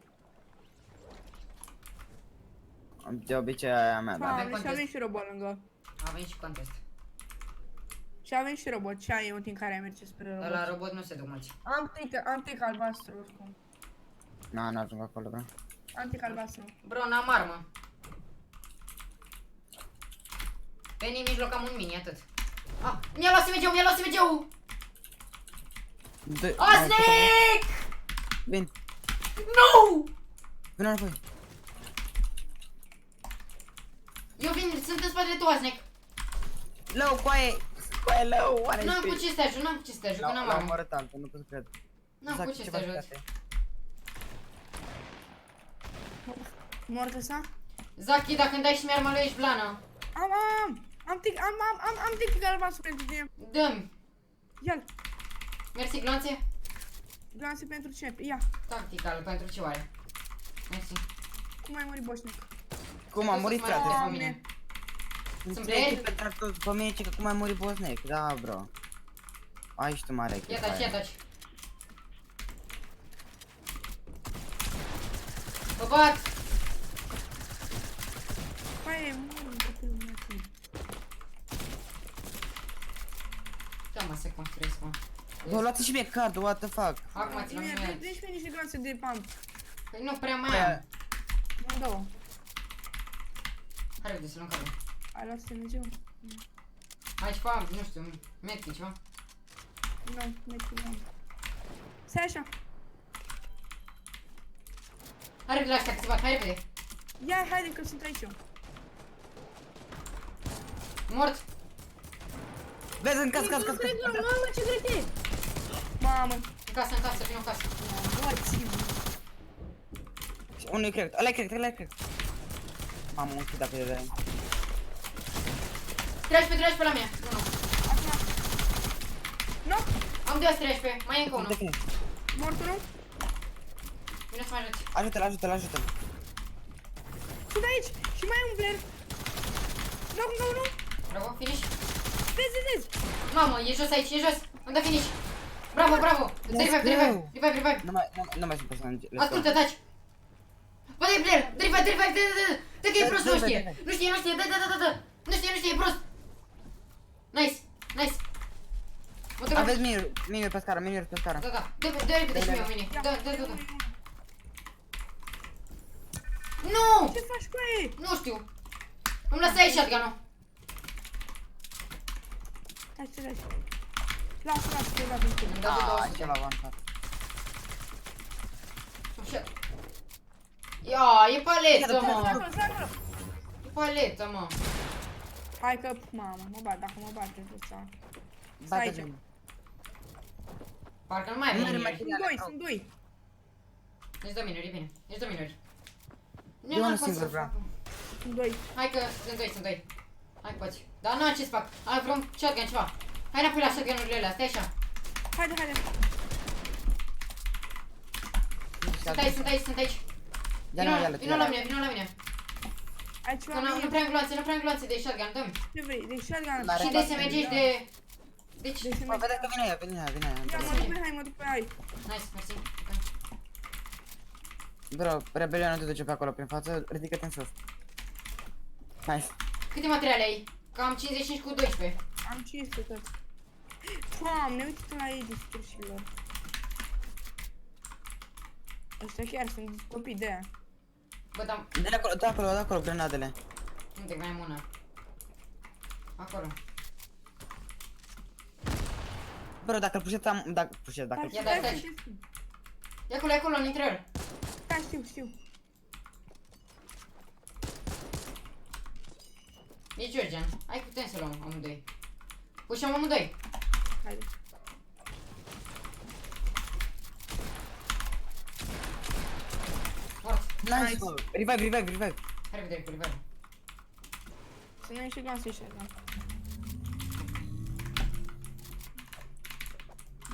De obicei aia mea, da. Doamne, și contest. avem și robot lângă. Avem și contest. Și avem și robot. Ce ai în timp care merge spre Dar robot? la robot nu se duc mulți. Am tic albastru oricum. N-ajung acolo, bro. Am tic albastru. Bro, n-am armă. Veni în mijloc, am un mini, atât. Ah, mi-a luat SMG-ul, Ah, Snake! Vin, Nu! vin înapoi. Eu vin, sunt în spatele tu, Snake. Low, coaie, low, are N-am cu ce să te ajut, că n-am L-am armă. omorât altul, nu pot să cred. N-am cu ce să te ajut. Moartă sa? Zaki, dacă îmi dai și mie arma lui, ești blană. Am tic albastru pentru tine. Dă-mi. Ia-l. Mersi, glanțe. Glanțe pentru ce? Ia. Tactical, pentru ce oare? Mersi. Cum ai murit Boșnic? Cum a murit, frate? Pe mine. Sunt Înțelegi player? pe toți pe mine ce că cum a murit Bosnec, da, bro. Ai și tu mare Ia taci, ia taci. Bă, bat! Hai, mori, copilul meu. Ce mă, să construiesc, mă. Bă, luați și mie cardul, what the fuck? Acum ți-l-am Bine, luat. deci mie niște glanțe de pump. Păi nu prea mai am. Mă două. Hai, repede, să luăm cadru. Ai luat SMG-ul? Ai ceva, nu știu, metri, ceva? Nu, mergi nu. Stai așa. Hai repede la ăștia, câțiva, hai repede. Ia, haide că sunt aici eu. Mort. Vezi, în caz. Mamă, ce grete! Mamă, În casă, vin în casă. morți. Unul e cracked, ăla e cracked. Mamă, un hit dacă de 13 la mine. Nu. Acum. Nu, Am 13, mai e încă unul. mortul nu? Vino să mă ajuți. Ajută-l. Sunt aici și mai e un player. Dau încă unul. Bravo, finish. Vezi. Mamă, e jos aici, e jos. Am dat finish. Bravo. Revive. Nu mai sunt persoane. Ascultă, taci. Bă, dai player, revive. Dă că e prost, nu știe. Dă. Nu știe, dă. Nu știe, e prost. Nice. Mă duc. Aveți miniuri pe scară. Da. Dă repede și mie o mini. Da. Nu! Ce faci cu ei? Nu știu. Îmi lăsai shotgun-ul. Stai. Lasă, că e dat în tine. Îmi dă de Ah, 200. ceva avansat. Așa. Ia, e paletă, mă. Stai acolo. E paletă, mă. Hai că, mamă, dacă mă bate, să Bate aici. gen. Parcă nu mai Nu avem mai mineri. Sunt doi. Ești dominuri, e bine. Ești dominuri. Eu unul singur vreau. Sunt doi. Hai că sunt doi. Hai, poți. Dar nu am ce să fac. Ai vreun shotgun, ceva. Hai înapoi la shotgun-urile alea, stai așa. Haide. Sunt aici. Vino la mine. Ai ceva Că nu mie? prea în gloanțe de shotgun, dă-mi. Ce vrei? Deci shotgun. Dar- Și de SMG și de... Deci, Deci Bă, vedeți că vine aia. Ia, mă duc pe ai. nice, mersi. Bro, rebelionul te duce pe acolo prin față, ridică-te în sus. Nice. Câte materiale ai? Cam 55 cu 12. Am 500 tot. Doamne, uite-te la ei distrușilor. Ăștia chiar sunt copii de aia. Bă, dar De acolo, grenadele. nu te mai am una. Acolo. Bro, dacă îl pușeți, dacă Ia, dai. E acolo, în interior. Da, știu. E Georgian. Hai putem să luăm amândoi. Pușăm amândoi. Haide. Mort. Nice, bă. Revive. Hai repede cu revive. Să ne și glan să-i shotgun.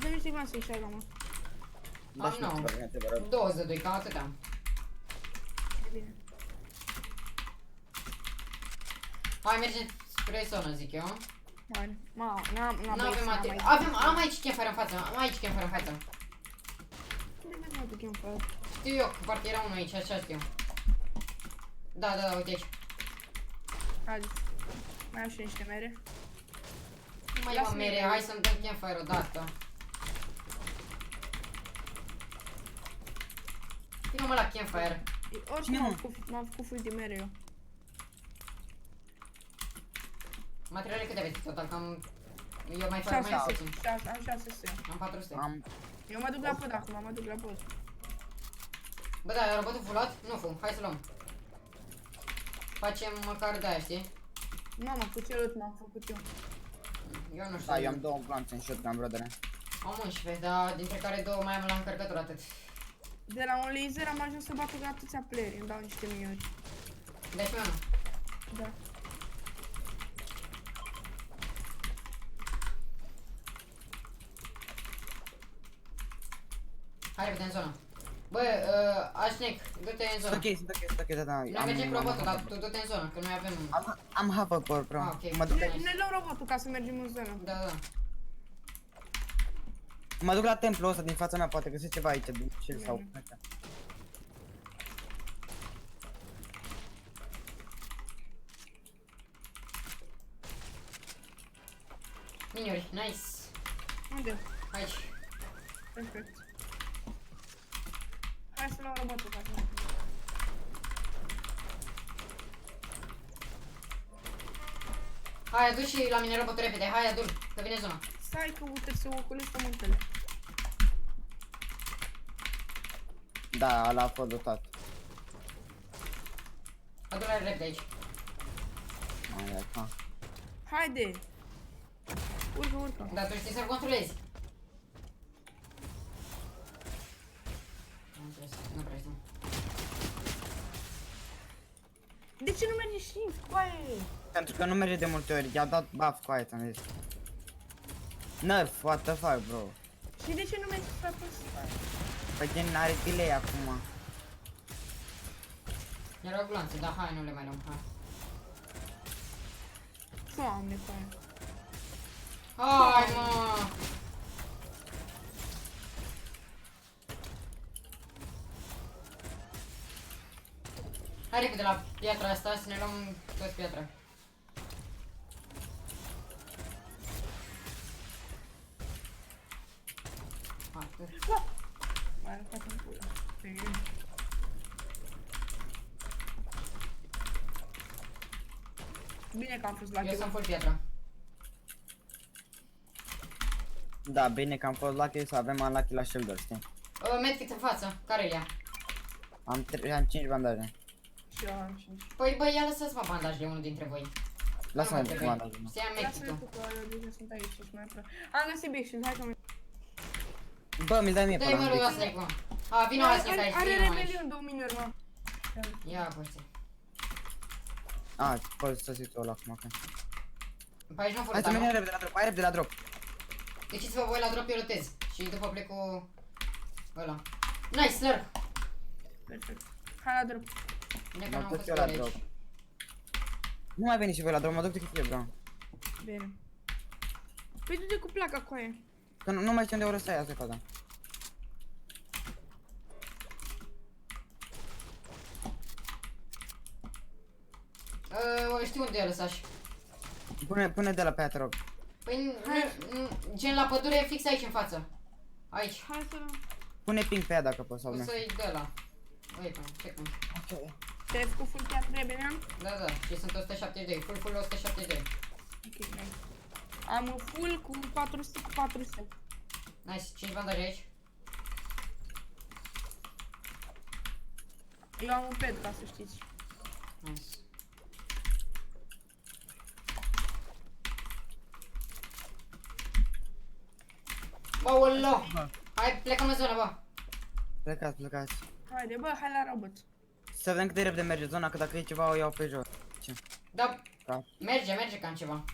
Dă-mi și glan să-i shotgun, mă. Am 9. 22, cam atât am. E bine. Hai, mergem spre zonă, zic eu. Haide. N-am N-avem material. Am aici campfire în față. Am aici campfire în față. Unde mergi, mă, tu campfire? Știu eu că parcă era unul aici, așa știu. Da, uite aici. Haide. Mai am și niște mere. Nu mai Lasă-mi am mere, mere. hai să-mi dăm campfire odată. Vino mă la campfire. Oricum m-am făcut full de mere eu. Materiale câte aveți total? Cam... Eu mai fac mai 600. puțin. Am 600. Am 400. Eu mă duc la pod acum, mă duc la pod. Bă, da, robotul fulat? Nu fu, hai să luăm. Facem măcar de-aia, știi? Mama, cu celălalt m-am făcut eu. Eu nu știu. Da, eu am 2 planțe în shotgun, brother. Am 11, dar dintre care 2 mai am la încărcătură atât. De la un laser am ajuns să bată cu atâția playeri, îmi dau niște miniori. Deci mi unul. Da. Hai repede în zonă. Bă, Ashnik, du-te în zonă. Sunt ok, da. Noi mergem cu robotul, dar tu du-te în zonă, că noi avem... Am half a core, bro. Ah, ok. Mă duc Ne luăm robotul ca să mergem în zonă. Da. Mă duc la templul ăsta din fața mea, poate găsesc ceva aici, din cel sau... Miniori, nice. Unde? Aici. Perfect. Hai să luăm robotul ca să mergem. Hai, adu și la mine robotul repede, hai adu-l, că vine zona. Stai că trebuie să ocolesc muntele. Da, ăla a fost dotat. Adu-l repede aici. Haide! Urcă. Dar tu știi să-l controlezi. Nu prea știu. De ce nu merge shift? Coaie! Pentru că nu merge de multe ori, i-a dat buff cu aia, ți-am zis. Nerf, what the fuck, bro. Și de ce nu merge fratul ăsta? Păi gen are delay acum. Erau glanțe, dar hai, nu le mai luăm, hai. Doamne, coaie. Hai, mă! Hai repede la piatra asta să ne luăm toți piatra. Atât. Mai arătat în pula. Pe mine. Bine că am fost la Eu tine. sunt full piatra. Da, bine că am fost lucky să avem unlucky la shoulder, știi? Medkit în față, care ia? Am 5 bandaje. Și eu am 5. Păi băi, ia lăsați-mă bandajele unul dintre voi. Lasă-mă Nu de mă bandaje. Să ia Lasă-ne medkit-ul. tu că eu deja sunt aici și mai apă. Am găsit Big Shield, hai că mă... Bă, mi-l dai mie pe Dă-i mă lui ăla. Asnic, mă. A, vino Asnic aici, Are vino aici. rebelion, 2 miniori, mă. Ia, poște. A, poți să zici ăla acum, ok. Pe aici nu Hai să folosim, mergem repede la drop, hai repede la drop. Ieșiți-vă voi la drop, eu rotez. Și după plec cu... ăla. Nice, slurp! Perfect. Hai la drop. Bine că Mă n-am duc fost eu pe la aici. drop. Nu mai veni și voi la drop, mă duc decât eu, bro. Bine. Păi du-te cu placa cu aia. Că nu mai știu unde o răstai asta ca da. Știu unde e lăsași. Pune de la pe aia, te rog. Păi, gen la pădure, fix aici în față. Aici. Hai să... Pune ping pe ea dacă poți sau O nu. să-i dă la. Uite, check -mi. Ok. Te-ai făcut full piatră rebelion? Da, și sunt 172, full 172. Ok, nice. Am full cu 400 cu 400. Nice, 5 bandaje aici. Eu am un ped, ca să știți. Nice. Bă, olo! Hai, plecăm în zonă, bă. Plecați. Haide, bă, hai la robot. Să vedem cât de repede merge zona, că dacă e ceva o iau pe jos. Ce? Da, Da. merge cam ceva.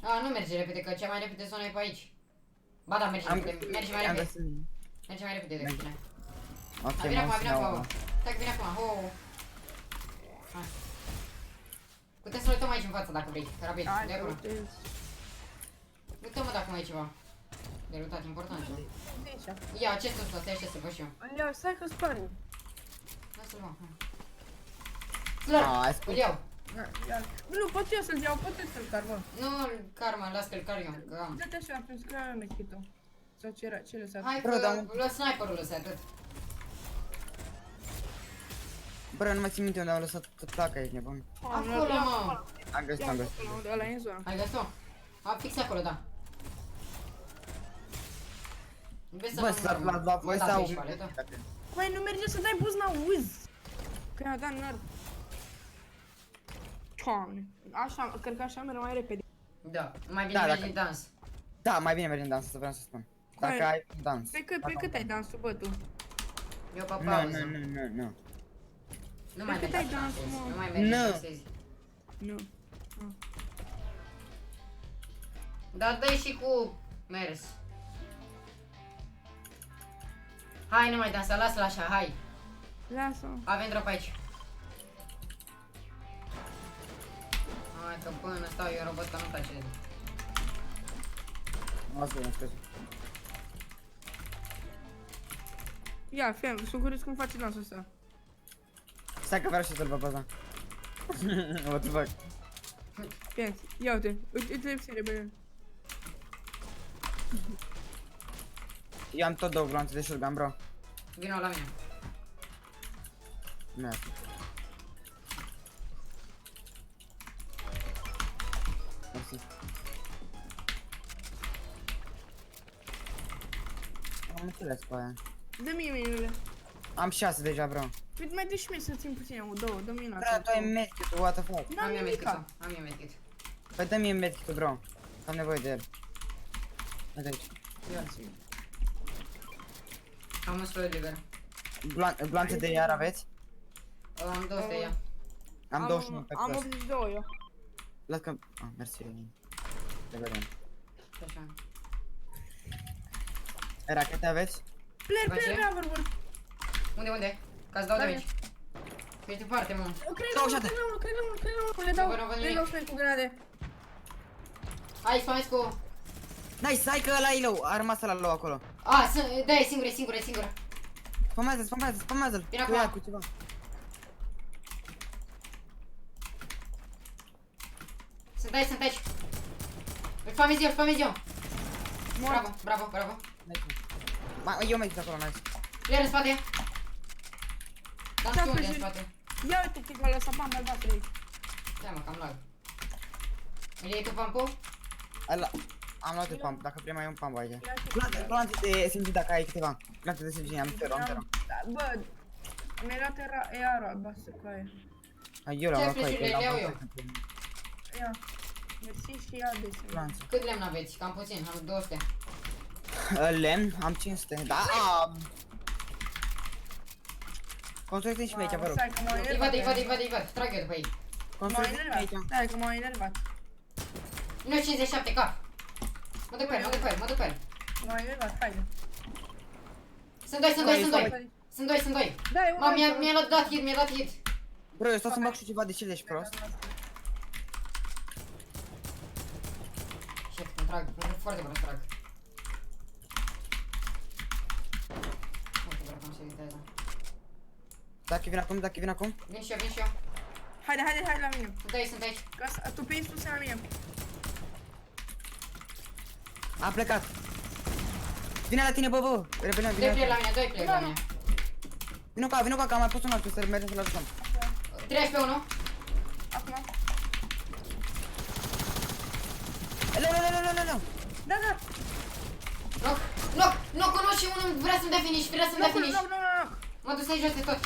A, nu merge repede, că cea mai repede zona e pe aici. Ba da, merge repede, merge mai am repede. găsit. Merge mai repede decât tine. Ok, Hai, vine acum, vine acum, m-am bă. Stai că vine acum, ho. Hai. Putem să uităm aici în față dacă vrei, rapid, Hai, de acolo. uite. Uităm mă dacă mai e ceva. De luptat important, nu? De aici. Ia, acestul ăsta, stai să văd și eu. Ia, stai că spari. Lasă-l, mă, hai. Slurp, hai, scurt. îl iau. Nu, pot eu să-l iau, pot eu să-l car, bă. Nu, karma, las că-l car eu, că am. Dă-te așa, pentru că am medkit-ul. Sau ce era, ce lăsat? Hai Bro, dar- că la sniperul ăsta, atât. Bă, nu mai țin minte unde am lăsat placa aici, nebun. Acolo, mă. Am găsit. Ăla e în zona. Hai găsit-o. A, fix acolo, da. Vezi să Bă, nu s-a mor, luat voi da, sau... treci paletă. Băi, nu merge să dai buz, n-auzi. Că i-a dat nerd. Doamne. Așa, cred că așa merg mai repede. Da, mai bine Da, mergi dacă- în dans. Da, mai bine mergem dans, asta vreau să spun. Dacă Hai. ai dans. Pe cât ai dansul, bă, tu? Eu pe Nu, pauză. nu. Nu mai Pe cât mergi ai să dansul, dansezi, mă? nu mai mergi Nu. să dansezi. Nu. Dar dă și cu mers. Hai, nu mai dansa, lasă-l așa, hai. Lasă. Avem drop aici. Hai că până stau eu în robot că nu face. O să vedem, scuze. Ia, fie, sunt curios cum face dansul ăsta. Stai că vreau și să-l văd pe ăsta. What the fuck? Fie, ia uite, uite lipsire, bă. Eu am tot două gloanțe de shotgun, bro. Vino la mine. Nu. Mersi. Am înțeles pe aia. Dă mie minule. Am 6 deja, bro. Uite, mai dă și mie să țin puțin, eu, două, dă mie una. Bro, tu ai medkit-ul, what the fuck? N-am Am eu nimica. medkit-ul, am eu medkit. Păi dă mie medkit-ul, bro. Am nevoie de el. Uite aici. Am un slot liber. Gloanțe de iar aveți? Am 200 ia. Am 21 pe Am clas. 82 eu. Las că... Ah, mersi. Te vedem. Așa. Rachete aveți? Player, Overworld. Unde? Ca să dau de Da, aici. Ești departe, mă. Cred Dau la șate. unul, le dau, Nu văd le nimic. dau spray cu grenade. Hai, spamezi cu... Nice, hai că ăla e low. A rămas ăla low acolo. A, da, e singur. Spamează-l. Vine Cu acum. ea, cu ceva. Sunt aici. Îl spamezi eu. Bravo. Eu merg de acolo, nice. Player în spate. Dar nu știu unde e în precis. spate. Ia uite ce că lăsa bamba albastră aici. Stai mă, cam lag. Îl iei tu pump-ul? Ăla. Am luat pump, dacă vrei mai e un pump aici. Ia și- Gloanțe de SMG dacă ai câteva. Gloanțe de SMG, am zero. Da, bă, mi-a luat ER-ul albastră cu aia. Hai, eu l-am luat cu flash-urile le iau eu. Ia. Mersi și ia de să. Gloanțe. Cât lemn aveți? Cam puțin, am 200. Lemn, am 500. Da, construiți și pe aici, vă rog. Stai că m-au enervat. Îi văd. Trag eu după ei. M-au Construiți și pe enervat. aici. Stai că m-au enervat. Nu 57 cap. Mă duc pe el. M-au enervat, haide. Sunt doi. Da, e Mă, unul. mi-a dat hit. Bro, eu stau să-mi bag și ceva de ce ești prost. Șef, îmi trag. Foarte bun trag. Nu știu cum se editează. Dacă vin acum. Vin și eu. Haide la mine. Sunt aici. Că tu pe sus la mine. A plecat. Vine la tine, bă. Rebelion, Doi player vine. la mine. Vino cu A, că am mai pus un altul, să mergem să-l ajutăm. 13 1. Acum. Leu. Da. Knock, cunosc și unul vrea să-mi dea finish. Nu. M-a dus aici jos de tot.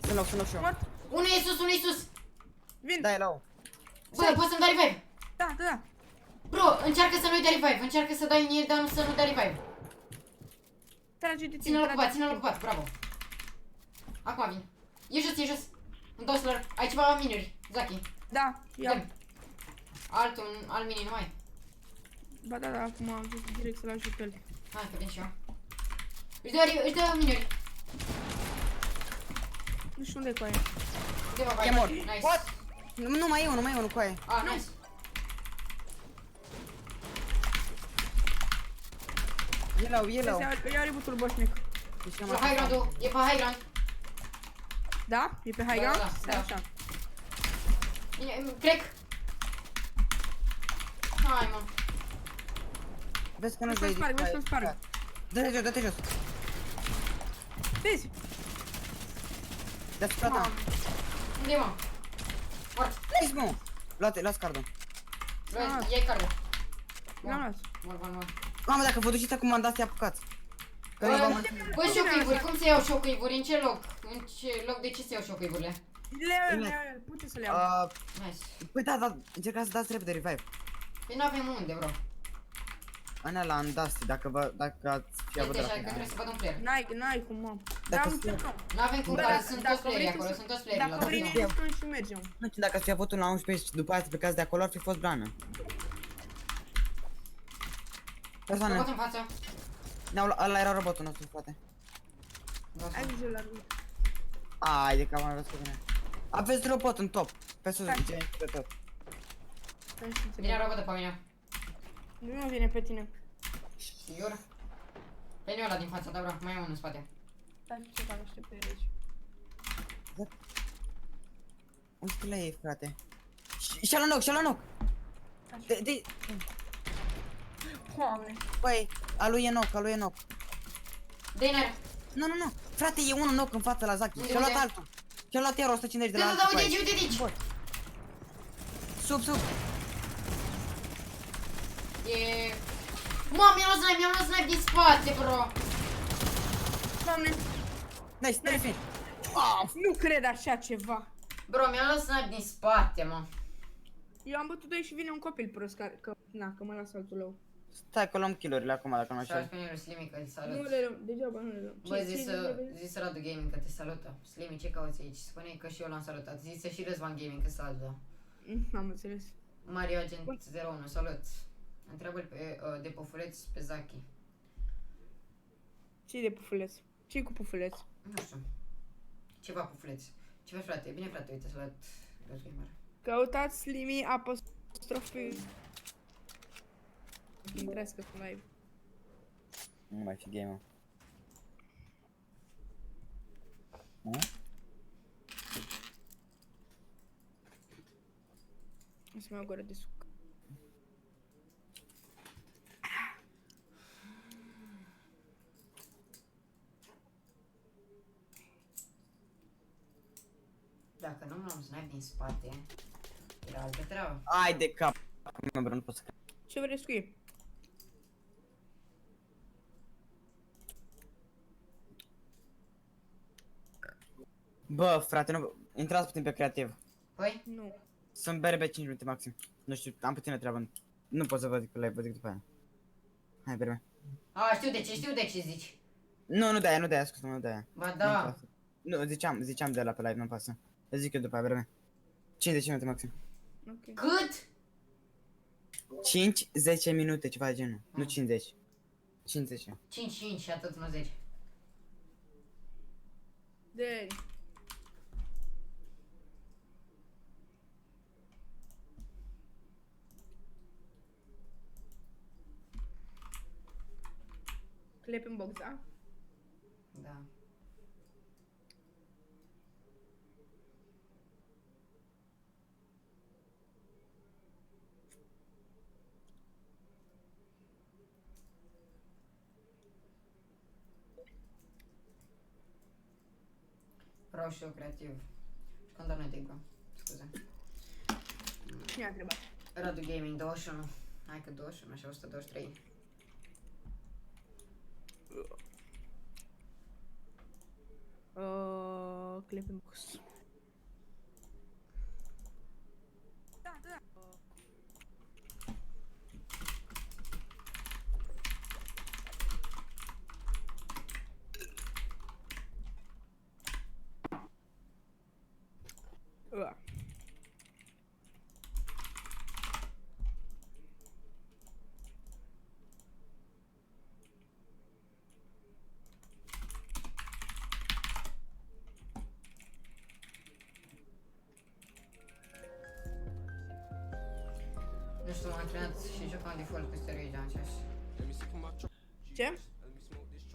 Sunt loc și eu. Mort. Unul e sus. Vin. Da, e low. Bă, poți să-mi dai revive? Da. Bro, încearcă să nu-i dea revive, încearcă să dai în el, dar să nu dea revive. Trage de tine, Ține-l trage ocupat, de ține-l tine. ocupat, bravo. Acum vin. E jos, e jos. În Tosler, ai ceva mineri, Zaki. Da, ia. Dăm. Altul, alt mini, nu mai. Ba da, da, acum am dus direct să-l ajut pe el. Hai, că vin și eu. Își dă mineri. Nu știu unde e cu aia. Undeva vai. E mort. Nice. What? Nu mai e unul cu aia. Ah, nice. E low. Ia reboot-ul boșnic. Deci E pe high ground-ul, e pe high ground. Da? E pe high Da, ground? da, Stai da. așa. Crack. Hai, mă. Vezi că nu-ți Vezi dai că-l sparg, vezi că-l sparg. Dă-te jos. Vezi? Dă-ți plata. Unde e, mă? Mort. Nice, mă. Luați cardul. Luați, ia-i cardul. L-am luat. Mor. Mamă, dacă vă duceți acum, dați apucați. Că nu v-am Băi, șocuivuri, cum se iau șocuivuri? În ce loc? În ce loc? De ce se iau șocuivurile? Le pute să le iau. Nice. Păi da, încercați să dați repede revive. Păi n-avem unde, bro. Ana la Andasti, dacă ați fi avut Uite așa, că dreptate. trebuie să văd un player. N-ai cum, mă. Dacă Da, sunt- N-avem cum, Da, că dacă- sunt dacă toți playerii vrei tu acolo, să- sunt toți playerii la Dacă vrei tot. ne spun și mergem. Nu știu dacă ați fi avut un la 11 și după aia ați plecați de acolo, ar fi fost brană. Persoane, Robot în față. ăla era robotul nostru, frate. Ai grijă la rând. Ai de cap, am văzut cu bine. Aveți robot în top. Pe sus, zice, pe tot. Stai să înțeleg. Vine robotul pe mine. Nu vine pe tine. Sigur? Pe ăla din față, da, bro, mai e unul în spate. Stai ce fac aștept pe aici. Uite la ei, frate. Și-a la knock. Doamne. Băi, a lui e knock. Diner! Nu. Frate, e unul knock în față la Zaki. Și-a luat Unde? altul. Și-a luat iar 150 de la Da, altul. uite aici. Băi. Sub. E... Mă, mi-a luat snipe din spate, bro! Doamne. Nice, finish. Nu cred așa ceva. Bro, mi-a luat snipe din spate, mă. Eu am bătut 2 și vine un copil prost care, că mă lasă altul low. Stai că luăm kill-urile acum, dacă nu Și așa. pe mine, Slimy, că te Nu salut. le luăm, degeaba nu le luăm. Băi, Ce- zi să Radu Gaming că te salută. Slimy, ce cauți aici? Spune că și eu l-am salutat. Zi să și Răzvan Gaming că te salută. Am înțeles. Mario Agent 01, salut. Întreabă-l de Pofuleț pe Zaki. Ce de pufuleț? Ce cu pufuleț? Nu știu. Ceva Pofuleț. Ce faci, frate? Bine, frate, uite, salut. Gamer. Căutați Slimy apostrofe. Intrască cu live. Nu mai fi game-ul. O să-mi iau o gură de suc. Dacă nu-mi luăm snipe din spate, era altă treabă. Ai de cap. Nu pot să... Ce vrei să scrie? Bă, frate, nu... Intrați puțin pe creativ. Păi? Nu. Sunt berbe 5 minute maxim. Nu știu, am puțină treabă. Nu pot să văd pe live, vă zic după aia. Hai, berbe. A, știu de ce zici. Nu de aia, scuze, nu de aia. Ba Nu-mi da. pasă. Nu, ziceam de la pe live, nu-mi pasă. Le zic eu după aia, berbe. 50 minute maxim. Ok. Cât? 5-10 minute, ceva de genul. Nu 50. 50. 5 și atât, nu 10. De... Clip în box, da? Da. Vreau și eu creativ. Când am netic, bro. Scuze. Cine a întrebat? Radu Gaming 21. Hai că 21, așa 123. Clip în box. Da. Ua. Nu știu, m-am antrenat și jucam default cu steroizi, am înțeles. Ce?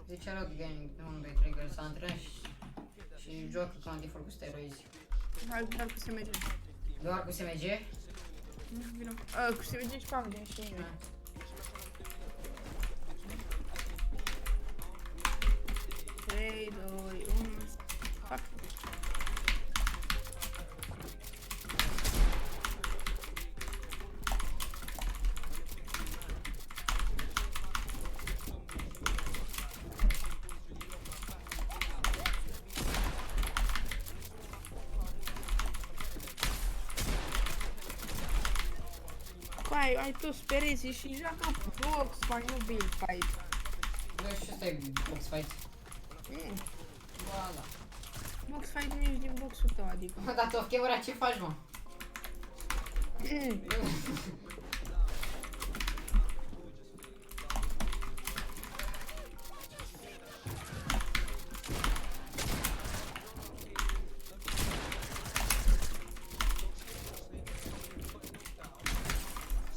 Zicea Road Gang, 1, 2, 3, că s-a antrenat și joacă ca un default cu steroizi. Hai, doar cu SMG. Doar cu SMG? Nu vină. Cu SMG și Paladin și nimeni. Da. 3, 2, 1. Fac. Ai toți pereții și joacă box, mai nu build fight. Bă, și ăsta e box fight. Ba, da. Box fight nu ești din boxul tău, adică. Mă, dar tu chemura ce faci, mă?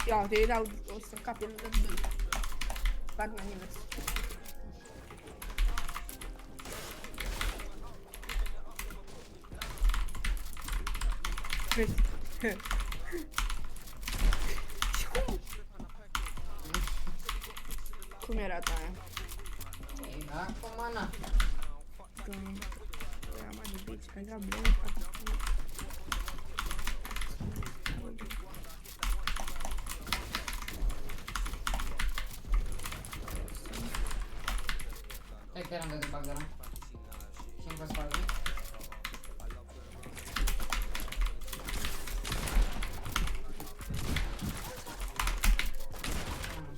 Ia, te dau o să capi lângă doi. Fac mai nimeni. Vezi? Și cum? Cum era ta aia? E, acum, na. Că era mai de bici, că era blank. Hai că eram de bag de ăla. Și încă spate.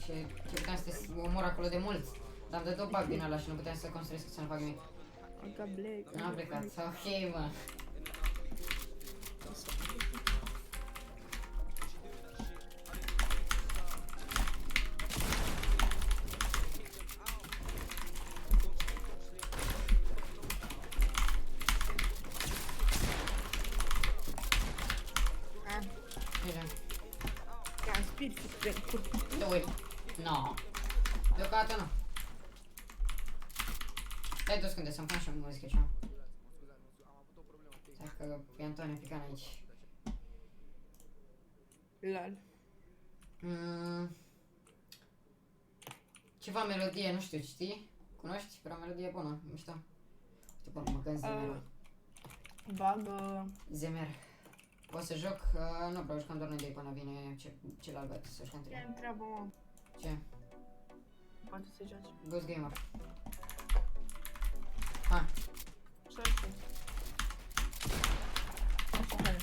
Și puteam să te omor acolo de mult. Dar am dat-o bag din ăla și nu puteam să construiesc să nu fac nimic. Încă black. N-am plecat. Ok, mă. Bine. Ca spirit pe cur. Te uit. No. Deocamdată nu. Stai 2 secunde să-mi pun și o muzică ceva. Stai că pe Antonio pican aici. Lol. Ceva melodie, nu știu, știi? Cunoști? Era o melodie bună, mișto. Uite, bă, mă gând Zemer. Bagă. Zemer. O să joc, nu vreau, jucăm doar noi doi până vine celălalt băiat să jucăm Ce trei. întreabă, mă? Ce? Poate să joci. Ghost Gamer. Hai. Să știu. Hai.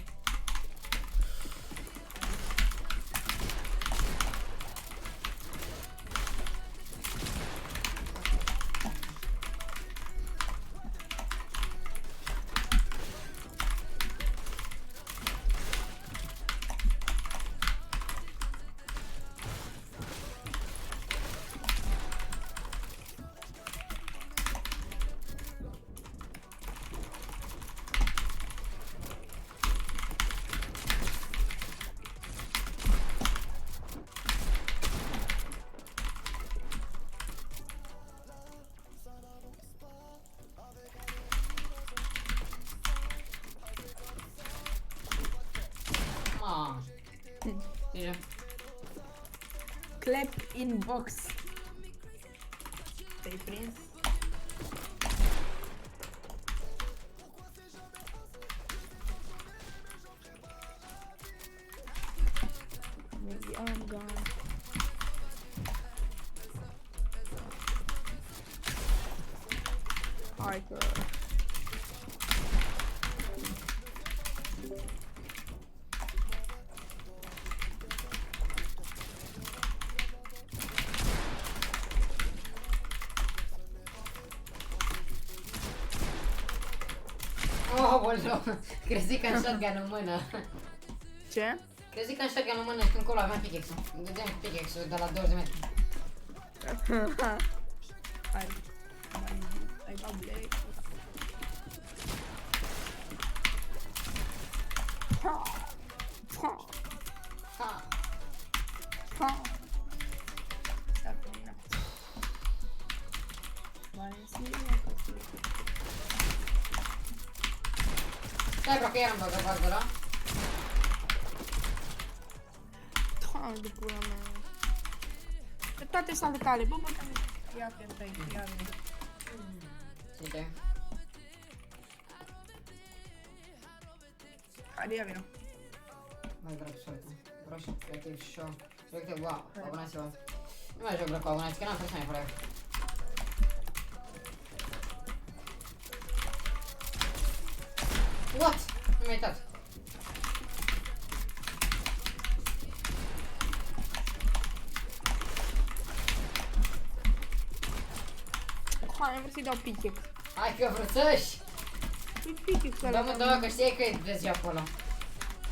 Ma. Deja. Clap in box. Te-ai prins? Maybe I'm gone. Hai că... Oh, bolou. Crezi că am shotgun în mână. Ce? Crezi că am shotgun în mână și când acolo aveam pickaxe-ul. Îmi dădeam cu pickaxe-ul de la 20 de metri. Ai babule. Ha. S-a terminat. Stai bro, că iar îmi băgă bug de ăla. Doamne, de pula mea. Pe toate sunt ale tale, bă, bă, ia atent aici, ia atent. Uite. Haide, ia vină. Mai vreau cu sortul. Roșu, creativ, show. Subiecte, wow, abonați-vă. Nu mai joc bro cu abonați, că n-am fost mai forever. What? Nu mi-ai uitat. Hai, am vrut să-i dau pickaxe. Hai că vrățăși! Păi pickaxe ăla. Da, mă, da, că știai că editezi eu acolo.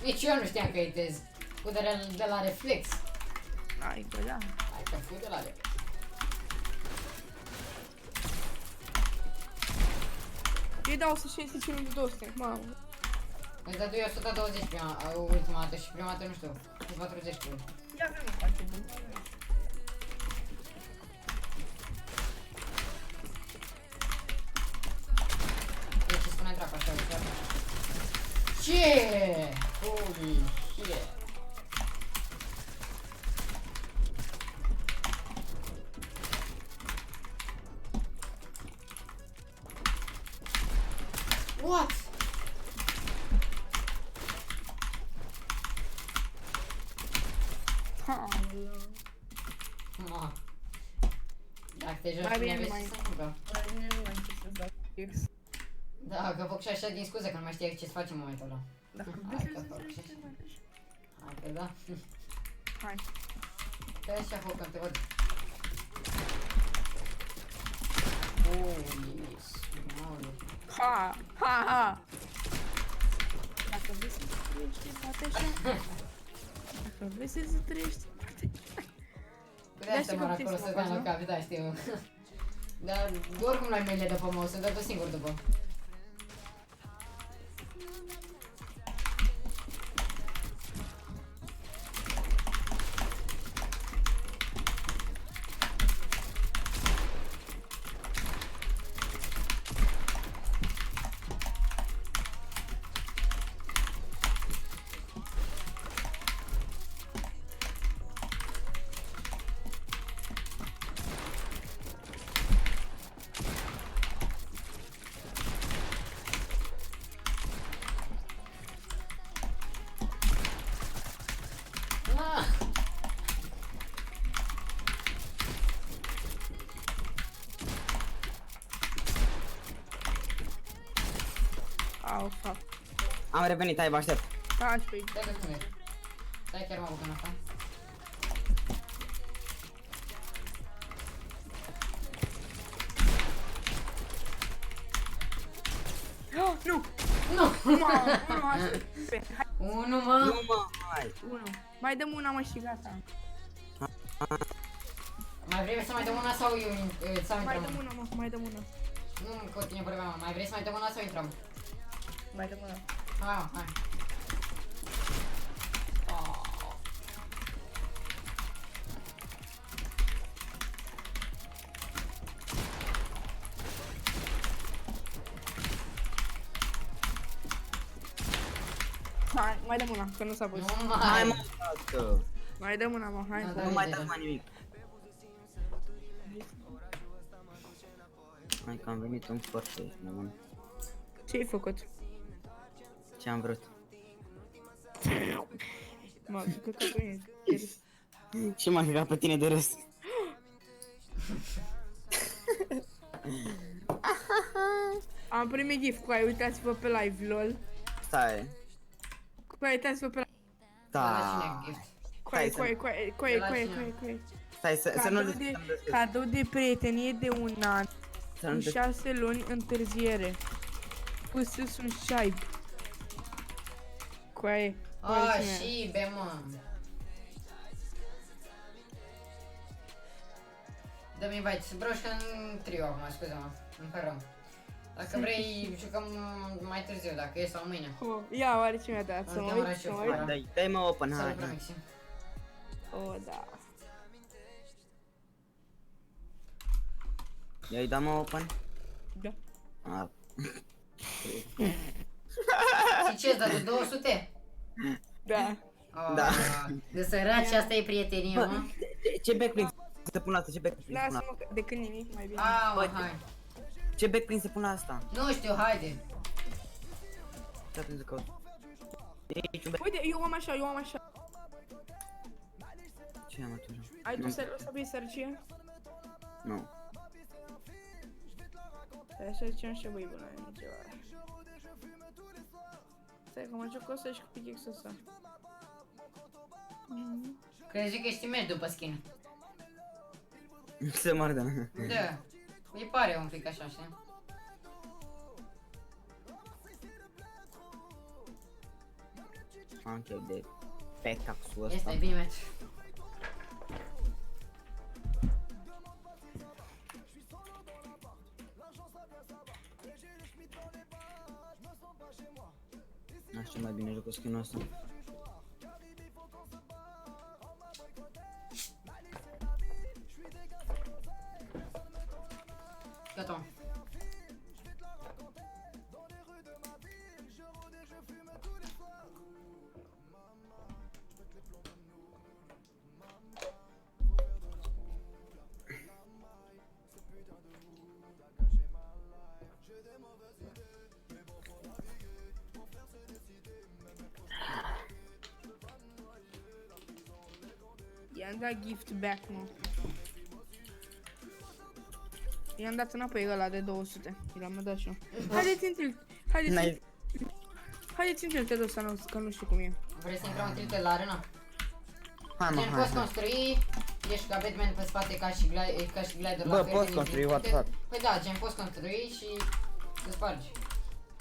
Nici eu nu știam că editezi. Cu de la reflex. Hai, că da. Hai că fui de la reflex. Eu dau 165 de 200, mamă. Îți dădui 120 ultima dată și prima dată nu știu. 40 cu el. Ia vină, face bun. Deci ce spune dracu așa, uite. Ce? Holy shit. What? Ma. Dacă te joci Mai cu bine neveste, nu mai- să fugă. Mai bine nu mai încerc să-ți dau pickaxe. Da, că fac și așa din scuze că nu mai știai ce-ți faci în momentul ăla. Dacă Hai vrei că să fac treci, și- te mai treci. Hai că da. Hai. Te așa foc că te văd. Holy small. Ha, ha, ha. Dacă vrei să trăiești, poate așa. Dacă vrei să trăiești, poate așa. De asta știi mă cum acolo trebuie să să dea faci, la nu? cap, da, știu. Dar oricum n-ai mail după mouse, să dă tu singur după. Ah! Au, fuck. Am revenit, hai, vă aștept. Taci pe Stai că spune. Stai chiar mă apuc în asta. Nu! Nu! Mamă, unu, aștept. Hai, Unu, mă! Nu mă, hai. unu. Mai dăm una, mă, și gata. Mai vrei să mai dăm una sau eu sau Mai intrăm? dăm una, mă, mai dăm una. Nu, continue vorba mea. Mai vrei să mai dăm una sau intrăm? Mai dăm una. Hai, mă, hai. Oh. Hai, mai dăm una, că nu s-a pus. Nu Hai, mai. mă, tată. Mai dăm una, mă, hai. Da, să- da. Nu mai dați mai nimic. Hai că am venit în sport să ieși, mă. Ce-ai făcut? Ce am vrut. Mă, că că bine. Și m-a jucat pe tine de râs. Am primit gift cu aia, uitați-vă pe live, lol. Stai. Cu aia, uitați-vă pe live. De la Da. cine gift? Cu aia, Stai cu aia, cu aia, De la cu aia, cine? cu aia, cu aia. Stai să nu Cadou de prietenie de un an să nu cu 6 luni întârziere. Păsă sunt șaib. Coaie. Și, be, mă. Dă-mi invite. Broșcă în trio acum, scuze-mă. Îmi pare rău. Dacă vrei, jucăm mai târziu, dacă e sau mâine. Ia, oare ce mi-a dat? Să mă Ultima uit, să mă oraș uit. eu, Dai mă open, Salut, hai. Promixi. O, da. I-ai dat mă open? Da. Ah. Și ce-ți dat de 200? Da. Da. De săraci, asta e prietenie, mă. Ce backplane să pun asta? Ce backplane să pun asta? Lasă-mă, că de când nimic mai bine. Mă, hai. Ce backplane să pun asta? Nu știu, haide. Stai pentru că... E aici un Uite, eu am așa, eu am așa. Ce am atunci? Ai tu Nu. să bei sărăcie? Nu. Stai așa zicem și băi bună, nu ceva. Stai că mă joc ăsta și cu pickaxe-ul ăsta. Crezi că ești imens după skin. Se mardă. Da. Îi pare un pic așa, știi? Ok, de pickaxe-ul ăsta. Este bine, meci. Nu știu mai bine joc cu skin-ul ăsta. Gata. I-am dat gift back, mă. I-am dat înapoi ăla de 200. I-l-am mai dat și eu. Haideți în tilt. N-ai... Haideți în tilt ăsta, că nu știu cum e. Vrei să intrăm în tilte la arena? Hai mă, Gen, hai, poți hai. construi, ești ca Batman pe spate ca și glider la Bă, fel, poți din construi, puncte. what the fuck. Păi da, gen, poți construi și te spargi.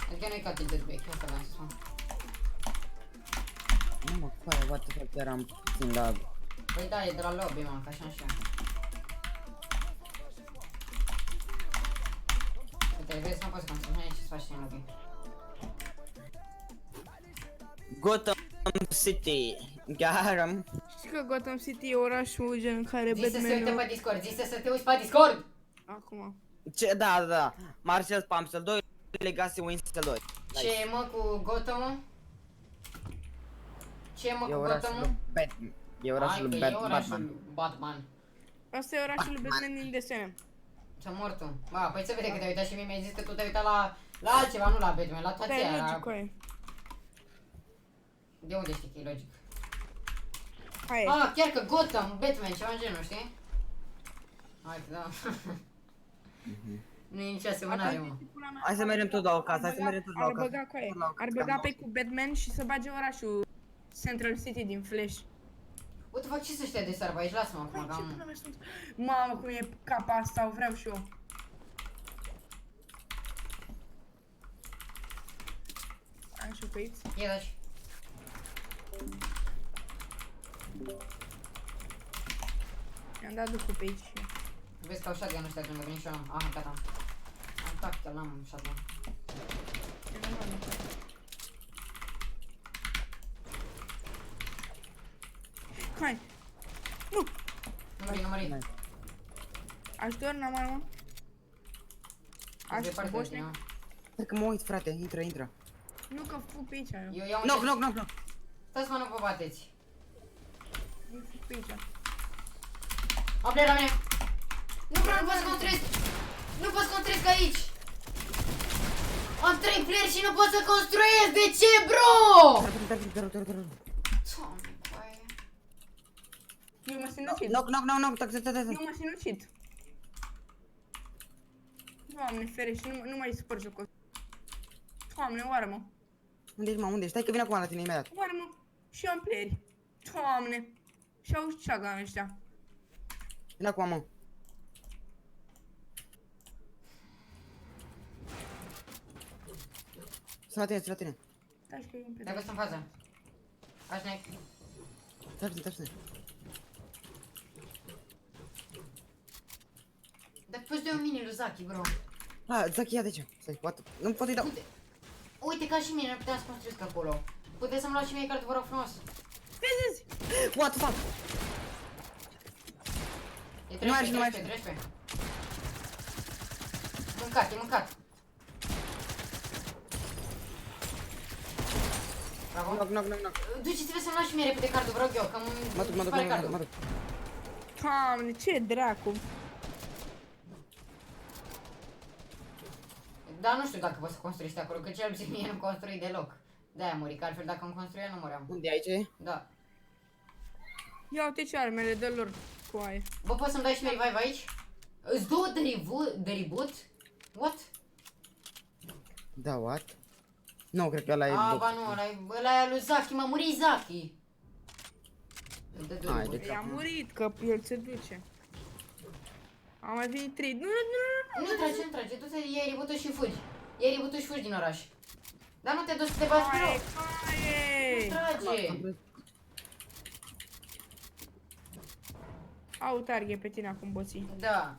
Adică nu-i ca tilted back, asta vreau să spun. Nu mă, coaie, what the fuck, chiar am puțin lag. Păi da, e de la lobby, mă, ca așa și eu. Uite, vezi, nu poți construi, hai și-ți faci și în lobby. Gotham City. Garam. Știi că Gotham City e orașul gen în care Zi să se uite Batman... pe Discord, zi să te uiți pe Discord! Acum. Ce, da. Marshall Spamsel 2, Legacy Winston 2. Ce e, mă, cu Gotham-ul? Ce e, mă, E cu orașul Gotham-ul? lui Batman. E orașul lui Hai că e Batman. orașul Batman. Asta e orașul lui Batman din desene. Ce-a mort tu? Ba, păi să vede că te-ai uitat și mie mi-ai zis că tu te-ai uitat la altceva, nu la Batman, la toate Da, e aia. logic, coaie. De unde știi că e logic? Hai. Ah, chiar că Gotham, Batman, ceva în genul, știi? Hai că da. Nu e nici asemănare, mă. Hai să mergem tot la o casă, hai să mergem tot la o Ar casă. băga coaie. Tot la o casă, Ar cam băga la pe cu Batman și să bage orașul Central City din Flash. Uite, fac ce să ăștia de sarba aici, lasă-mă acum, Hai, că ce am... până mea sunt? Mamă, cum e capa asta, o vreau și eu. Am și pe aici. Ia daci. I-am dat ducul pe aici și eu. Vezi că au shotgun ăștia când veni și eu am. Aha, gata. Am tactical, n-am shotgun. E normal, nu fac. Hai! Nu! Nu mări. Ajutor, n-am armă. Ajutor, Departe de boșne. tine, mă. Stai că mă uit, frate, intră. Nu, că fug pe aici eu. Eu iau un Knock, chest. knock, knock. Stați mă, nu vă bateți. Nu fug pe aici. Am player la mine. Nu vreau, nu pot să construiesc. Nu pot să construiesc aici. Am 3 player și nu pot să construiesc. De ce, bro? Doamne, coaie. Eu mă sinucid. Knock, Eu mă sinucid. Doamne ferește, nu mai supăr jocul ăsta. Doamne, oară-mă. Unde ești, mă, unde ești? Stai că vin acum la tine imediat. Oară-mă. Și eu am playeri. Doamne. Și-au shotgun ăștia. Vin acum, mă. Sunt la tine, sunt la tine. Taci că e un Dacă sunt în față. Așa ne... Taci. Dar poți de un mini lui Zaki, bro. Zaki, ia de ce? Stai, what? Nu pot să-i dau. Uite ca și mine, nu puteam să construiesc acolo. Puteți să-mi luați și mie carte, vă rog frumos. Vezi? What the fuck? E Nu mai 13. Mâncat, e mâncat. Bravo. Knock. Duceți-vă să-mi luați și mie repede cardul, vă rog eu, că Mă duc. Doamne, ce dracu. Dar nu știu dacă poți să construiești acolo, că cel puțin mie nu construi deloc. De-aia muri, că altfel dacă îmi construia nu muream. Unde e aici? Da. Ia uite ce armele de lor cu aia. Bă, poți să-mi dai și mie revive aici? Îți două de reboot? What? Da, what? Nu, cred că ăla e box. Ba nu, ăla e lui Zaki, m-a murit Zaki. Îmi dă două Hai, reboot. de I-a murit, că el se duce. Au mai venit 3. Nu. Nu trage, du-te, iei reboot-ul și fugi. Iei reboot-ul și fugi din oraș. Dar nu te duci să te bați pe loc. Hai! Trage. Au target pe tine acum, boții. Da.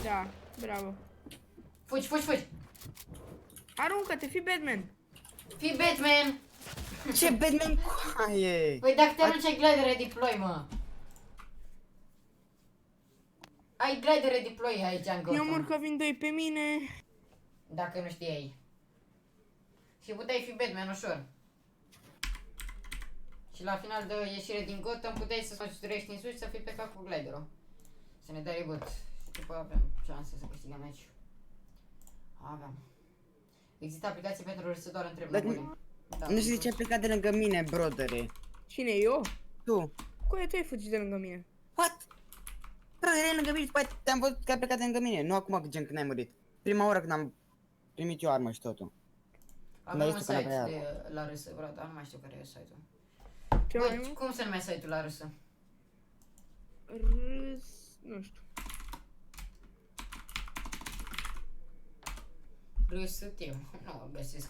Da, bravo. Fugi. Aruncă-te, fii Batman. Fii Batman. Ce Batman coaie? Păi dacă te arunci ai glider deploy, mă. Ai glider deploy aici în Eu mor Gotham. că vin 2 pe mine. Dacă nu știai. Și puteai fi Batman ușor. Și la final de ieșire din Gotham puteai să construiești în sus și să fii pe cap cu gliderul. Să ne dai reboot. Și după avem șanse să câștigăm meciul. Aveam. Există aplicații pentru râsătoare între Dar blocuri. Da, Nu știu de ce a plecat de lângă mine, brodere. Cine, eu? Tu. Cu aia tu ai fugit de lângă mine. What? Bro, erai lângă mine și după aia te-am văzut că ai plecat de lângă mine. Nu acum, gen, când ai murit. Prima oară când am primit eu armă și totul. Avem un N-ai zis că site n-aveai de la râsă, bro, dar nu mai știu care e site-ul. Ce mai Bă, mult? cum se numește site-ul la râsă? Râs... Nu știu. Râsă Team. Nu o găsesc.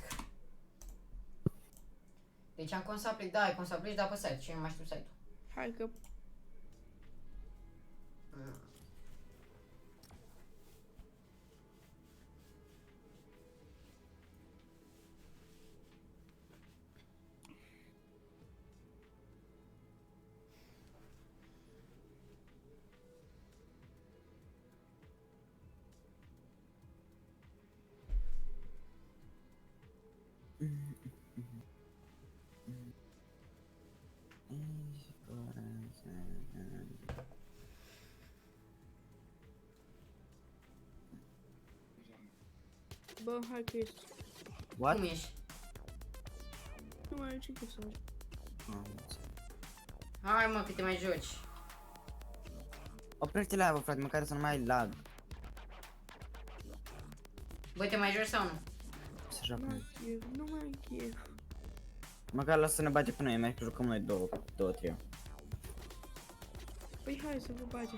Deci am cum să aplic, da, ai cum să aplici, dar pe site și nu mai știu site-ul. Hai că... Bă, hai că ești. What? Cum ești? Nu mai ai ce chef să mergi. Hai mă, că te mai joci. Oprește la aia, bă, frate, măcar să nu mai ai lag. Băi, te mai joci sau nu? Să Nu joacă. mai ai chef, nu mai ai chef. Măcar lasă să ne bage pe noi, mai că jucăm noi două trio. Păi hai să vă bage.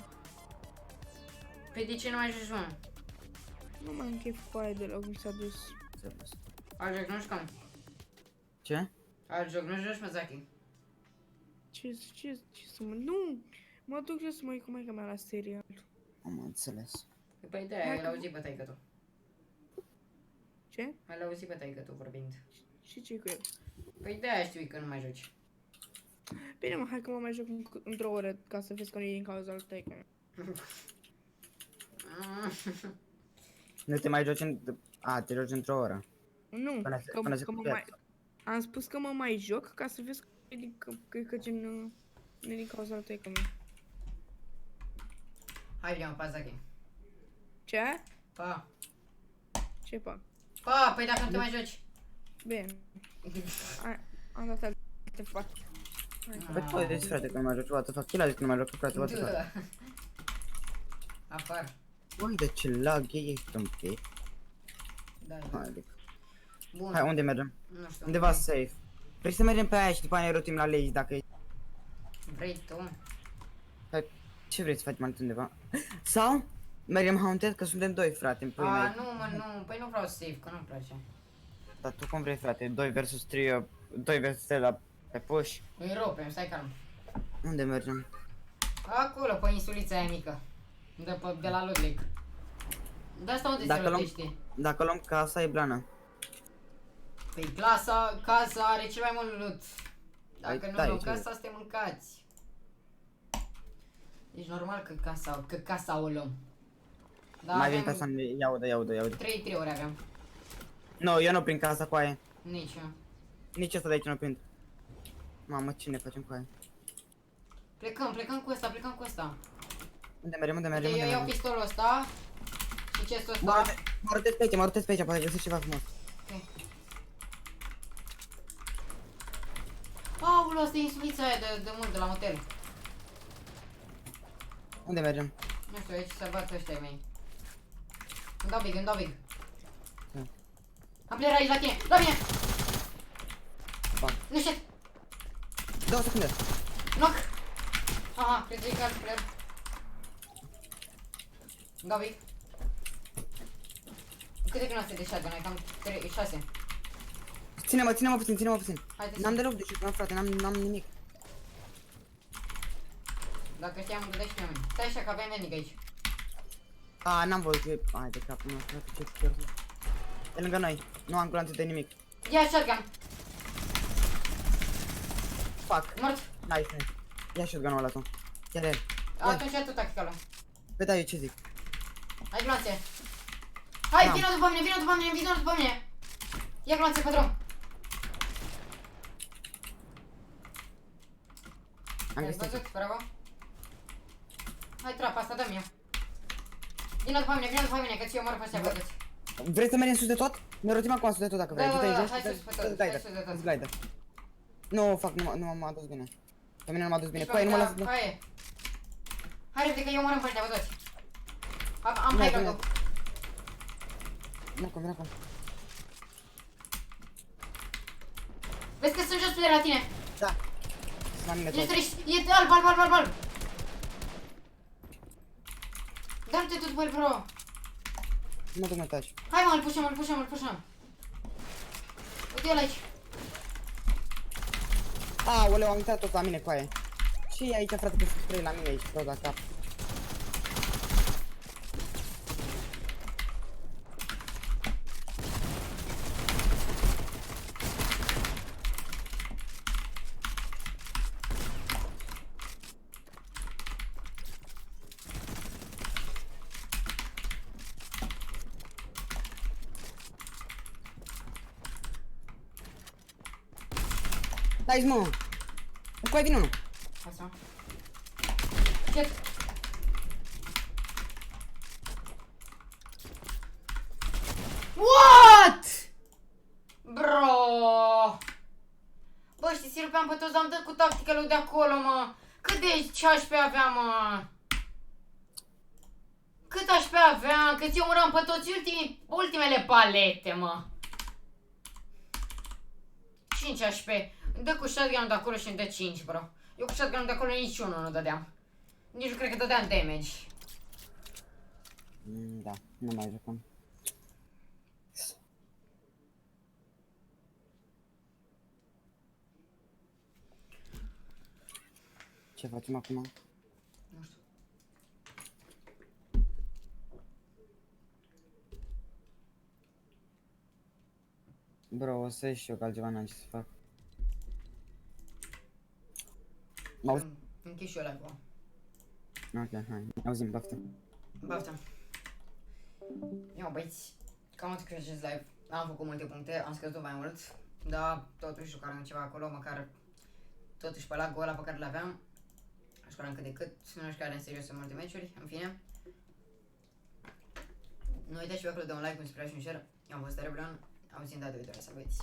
Păi de ce nu mai joci, mă? Nu mai am chef cu aia de la cum s-a dus. Înțeles. Alt joc nu jucăm. Ce? Alt joc nu joci, mă, Zaki. Ce să mă... Nu! Mă duc eu să mă uit cu maica mea la serial. Am înțeles. Păi de-aia, ai auzit pe taică tu. Ce? Ai auzit pe taică tu vorbind. Și ce cu el? Păi de-aia știi că nu mai joci. Bine mă, hai că mă mai joc într-o oră ca să vezi că nu e din cauza lui taică mea. Nu te mai joci te joci într-o oră. Nu, Până se că mă pierd. mai... Am spus că mă mai joc ca să vezi că gen... Nu e din cauza lui taică mea. Hai, bine, mă, pa, Zaki. Ce? Pa. Ce fac? Pa, păi dacă nu te mai joci. Bine. Am dat alte fac. Păi tu ai zis, frate, că nu mai joci, what the fuck? El a zis că nu mai joc, frate, what the fuck? Da. Apar. Uite ce lag e, ești un pic. Da, Adică. bun. Hai, unde mergem? Nu știu. Undeva safe. Vrei să mergem pe aia și după aia ne rotim la Lays dacă e... Vrei tu? Ce vrei să facem altundeva? Sau Mergem Haunted că suntem 2, frate, în pui mei. Nu, mă, nu, păi nu vreau safe, că nu-mi place. Dar tu cum vrei, frate? 2 versus 3, 2 versus 3 la pe push? Îi rupem, stai calm. Unde mergem? Acolo, pe insulița aia mică. De la Ludwig. De asta unde se Dacă luăm, rotește? dacă luăm casa, e blană. Păi casa are cel mai mult loot. Dacă Păi, nu da, luăm e ce- casa, suntem mâncați. Deci normal că casa o luăm. Da, Mai vin casa, ia ude. 3 triuri aveam. Nu, eu nu prind casa cu aia. Nici eu. Nici asta de aici nu prind. Mamă, ce ne facem cu aia? Plecăm cu ăsta. Unde mergem, unde Uite, mergem, unde eu iau mergem? pistolul ăsta. Și chestul Mă ăsta. rotez pe aici, poate găsesc ceva frumos. Ok. Aoleu, asta e insulița aia de mult, de la motel. Unde mergem? Nu știu, aici să bat ăștia ai mei. Îmi dau big. Da. Am player aici la tine, la mine! Fuck. Nu știu, 2 secunde. knock! Aha, cred că e alt player. Îmi dau big. Câte granațe de shotgun ai? Cam 6. Ține-mă puțin. Haide N-am să... deloc de shotgun, frate, n-am nimic. Dacă știam, îmi dădeai și mie mâini. Stai așa, că aveam medic aici. A, n-am văzut, ai de capul meu, frate, ce pierd. E lângă noi, nu am glanțe de nimic. Ia shotgun! Fuck, Mort! nice. Ia shotgun-ul ăla tu. Ia-l. Atunci ia tu tacticală. Păi da, eu ce zic? Hai gloanțe! Hai, Da. vină după mine! Ia gloanțe pe drum! Am Ai găsit. văzut? Bravo! Hai trapa asta, dă-mi ea! Vină după mine, că ți eu mor pe ăștia pe toți! Vrei să mergem sus de tot? Ne rotim acum sus de tot dacă vrei. Da, Du-te da, aici, hai sus pe tot, glider, hai sus de tot. glider. Nu, fac, nu m-a adus bine. Pe mine nu m-a adus bine. Deci, Păi, nu mă da, lasă. Hai! Hai repede că eu mor pe ăștia pe toți! Am Nu, high nu. ground-ul! Vin acum. Vezi că sunt jos pe la tine! Da. Sunt la mine E tot. trist, e alb! Dă-te tu după el, bro! Nu te mai taci. Hai mă, îl pușăm! Uite-l aici! Aoleu, am intrat tot la mine cu aia. Ce e aici, frate, că sunt 3 la mine aici, tot la cap. Dai-ți, mă! Cu aia vine unul. Hai să mă. Shit! What? Bro! Bă, știi, să rupeam pe toți, am dat cu tactica lui de acolo, mă! Cât de HP aveam, mă? Cât HP aveam? Că ți-eu muram pe toți ultimele palete, mă! 5 HP. Dă cu shotgun de acolo și îmi dă 5, bro. Eu cu shotgun de acolo niciunul nu dădeam. Nici nu cred că dădeam damage. Da, nu mai jucăm. Ce facem acum? Nu știu. Bro, o să ieși eu că altceva n-am ce să fac. M-auzi? Închid și eu live-ul. Ok, hai, ne auzim, baftă. Baftă. Ia băieți, cam atât că acest live. Am făcut multe puncte, am scăzut mai mult. Dar totuși jucam ceva acolo, măcar totuși pe lag-ul ăla pe care l-aveam. Jucam cât de cât, nu știu care în serios în multe meciuri, în fine. Nu uitați și pe acolo de un like, un subscribe și un share. Eu am fost Rebellion, auzim data viitoare, să băieți.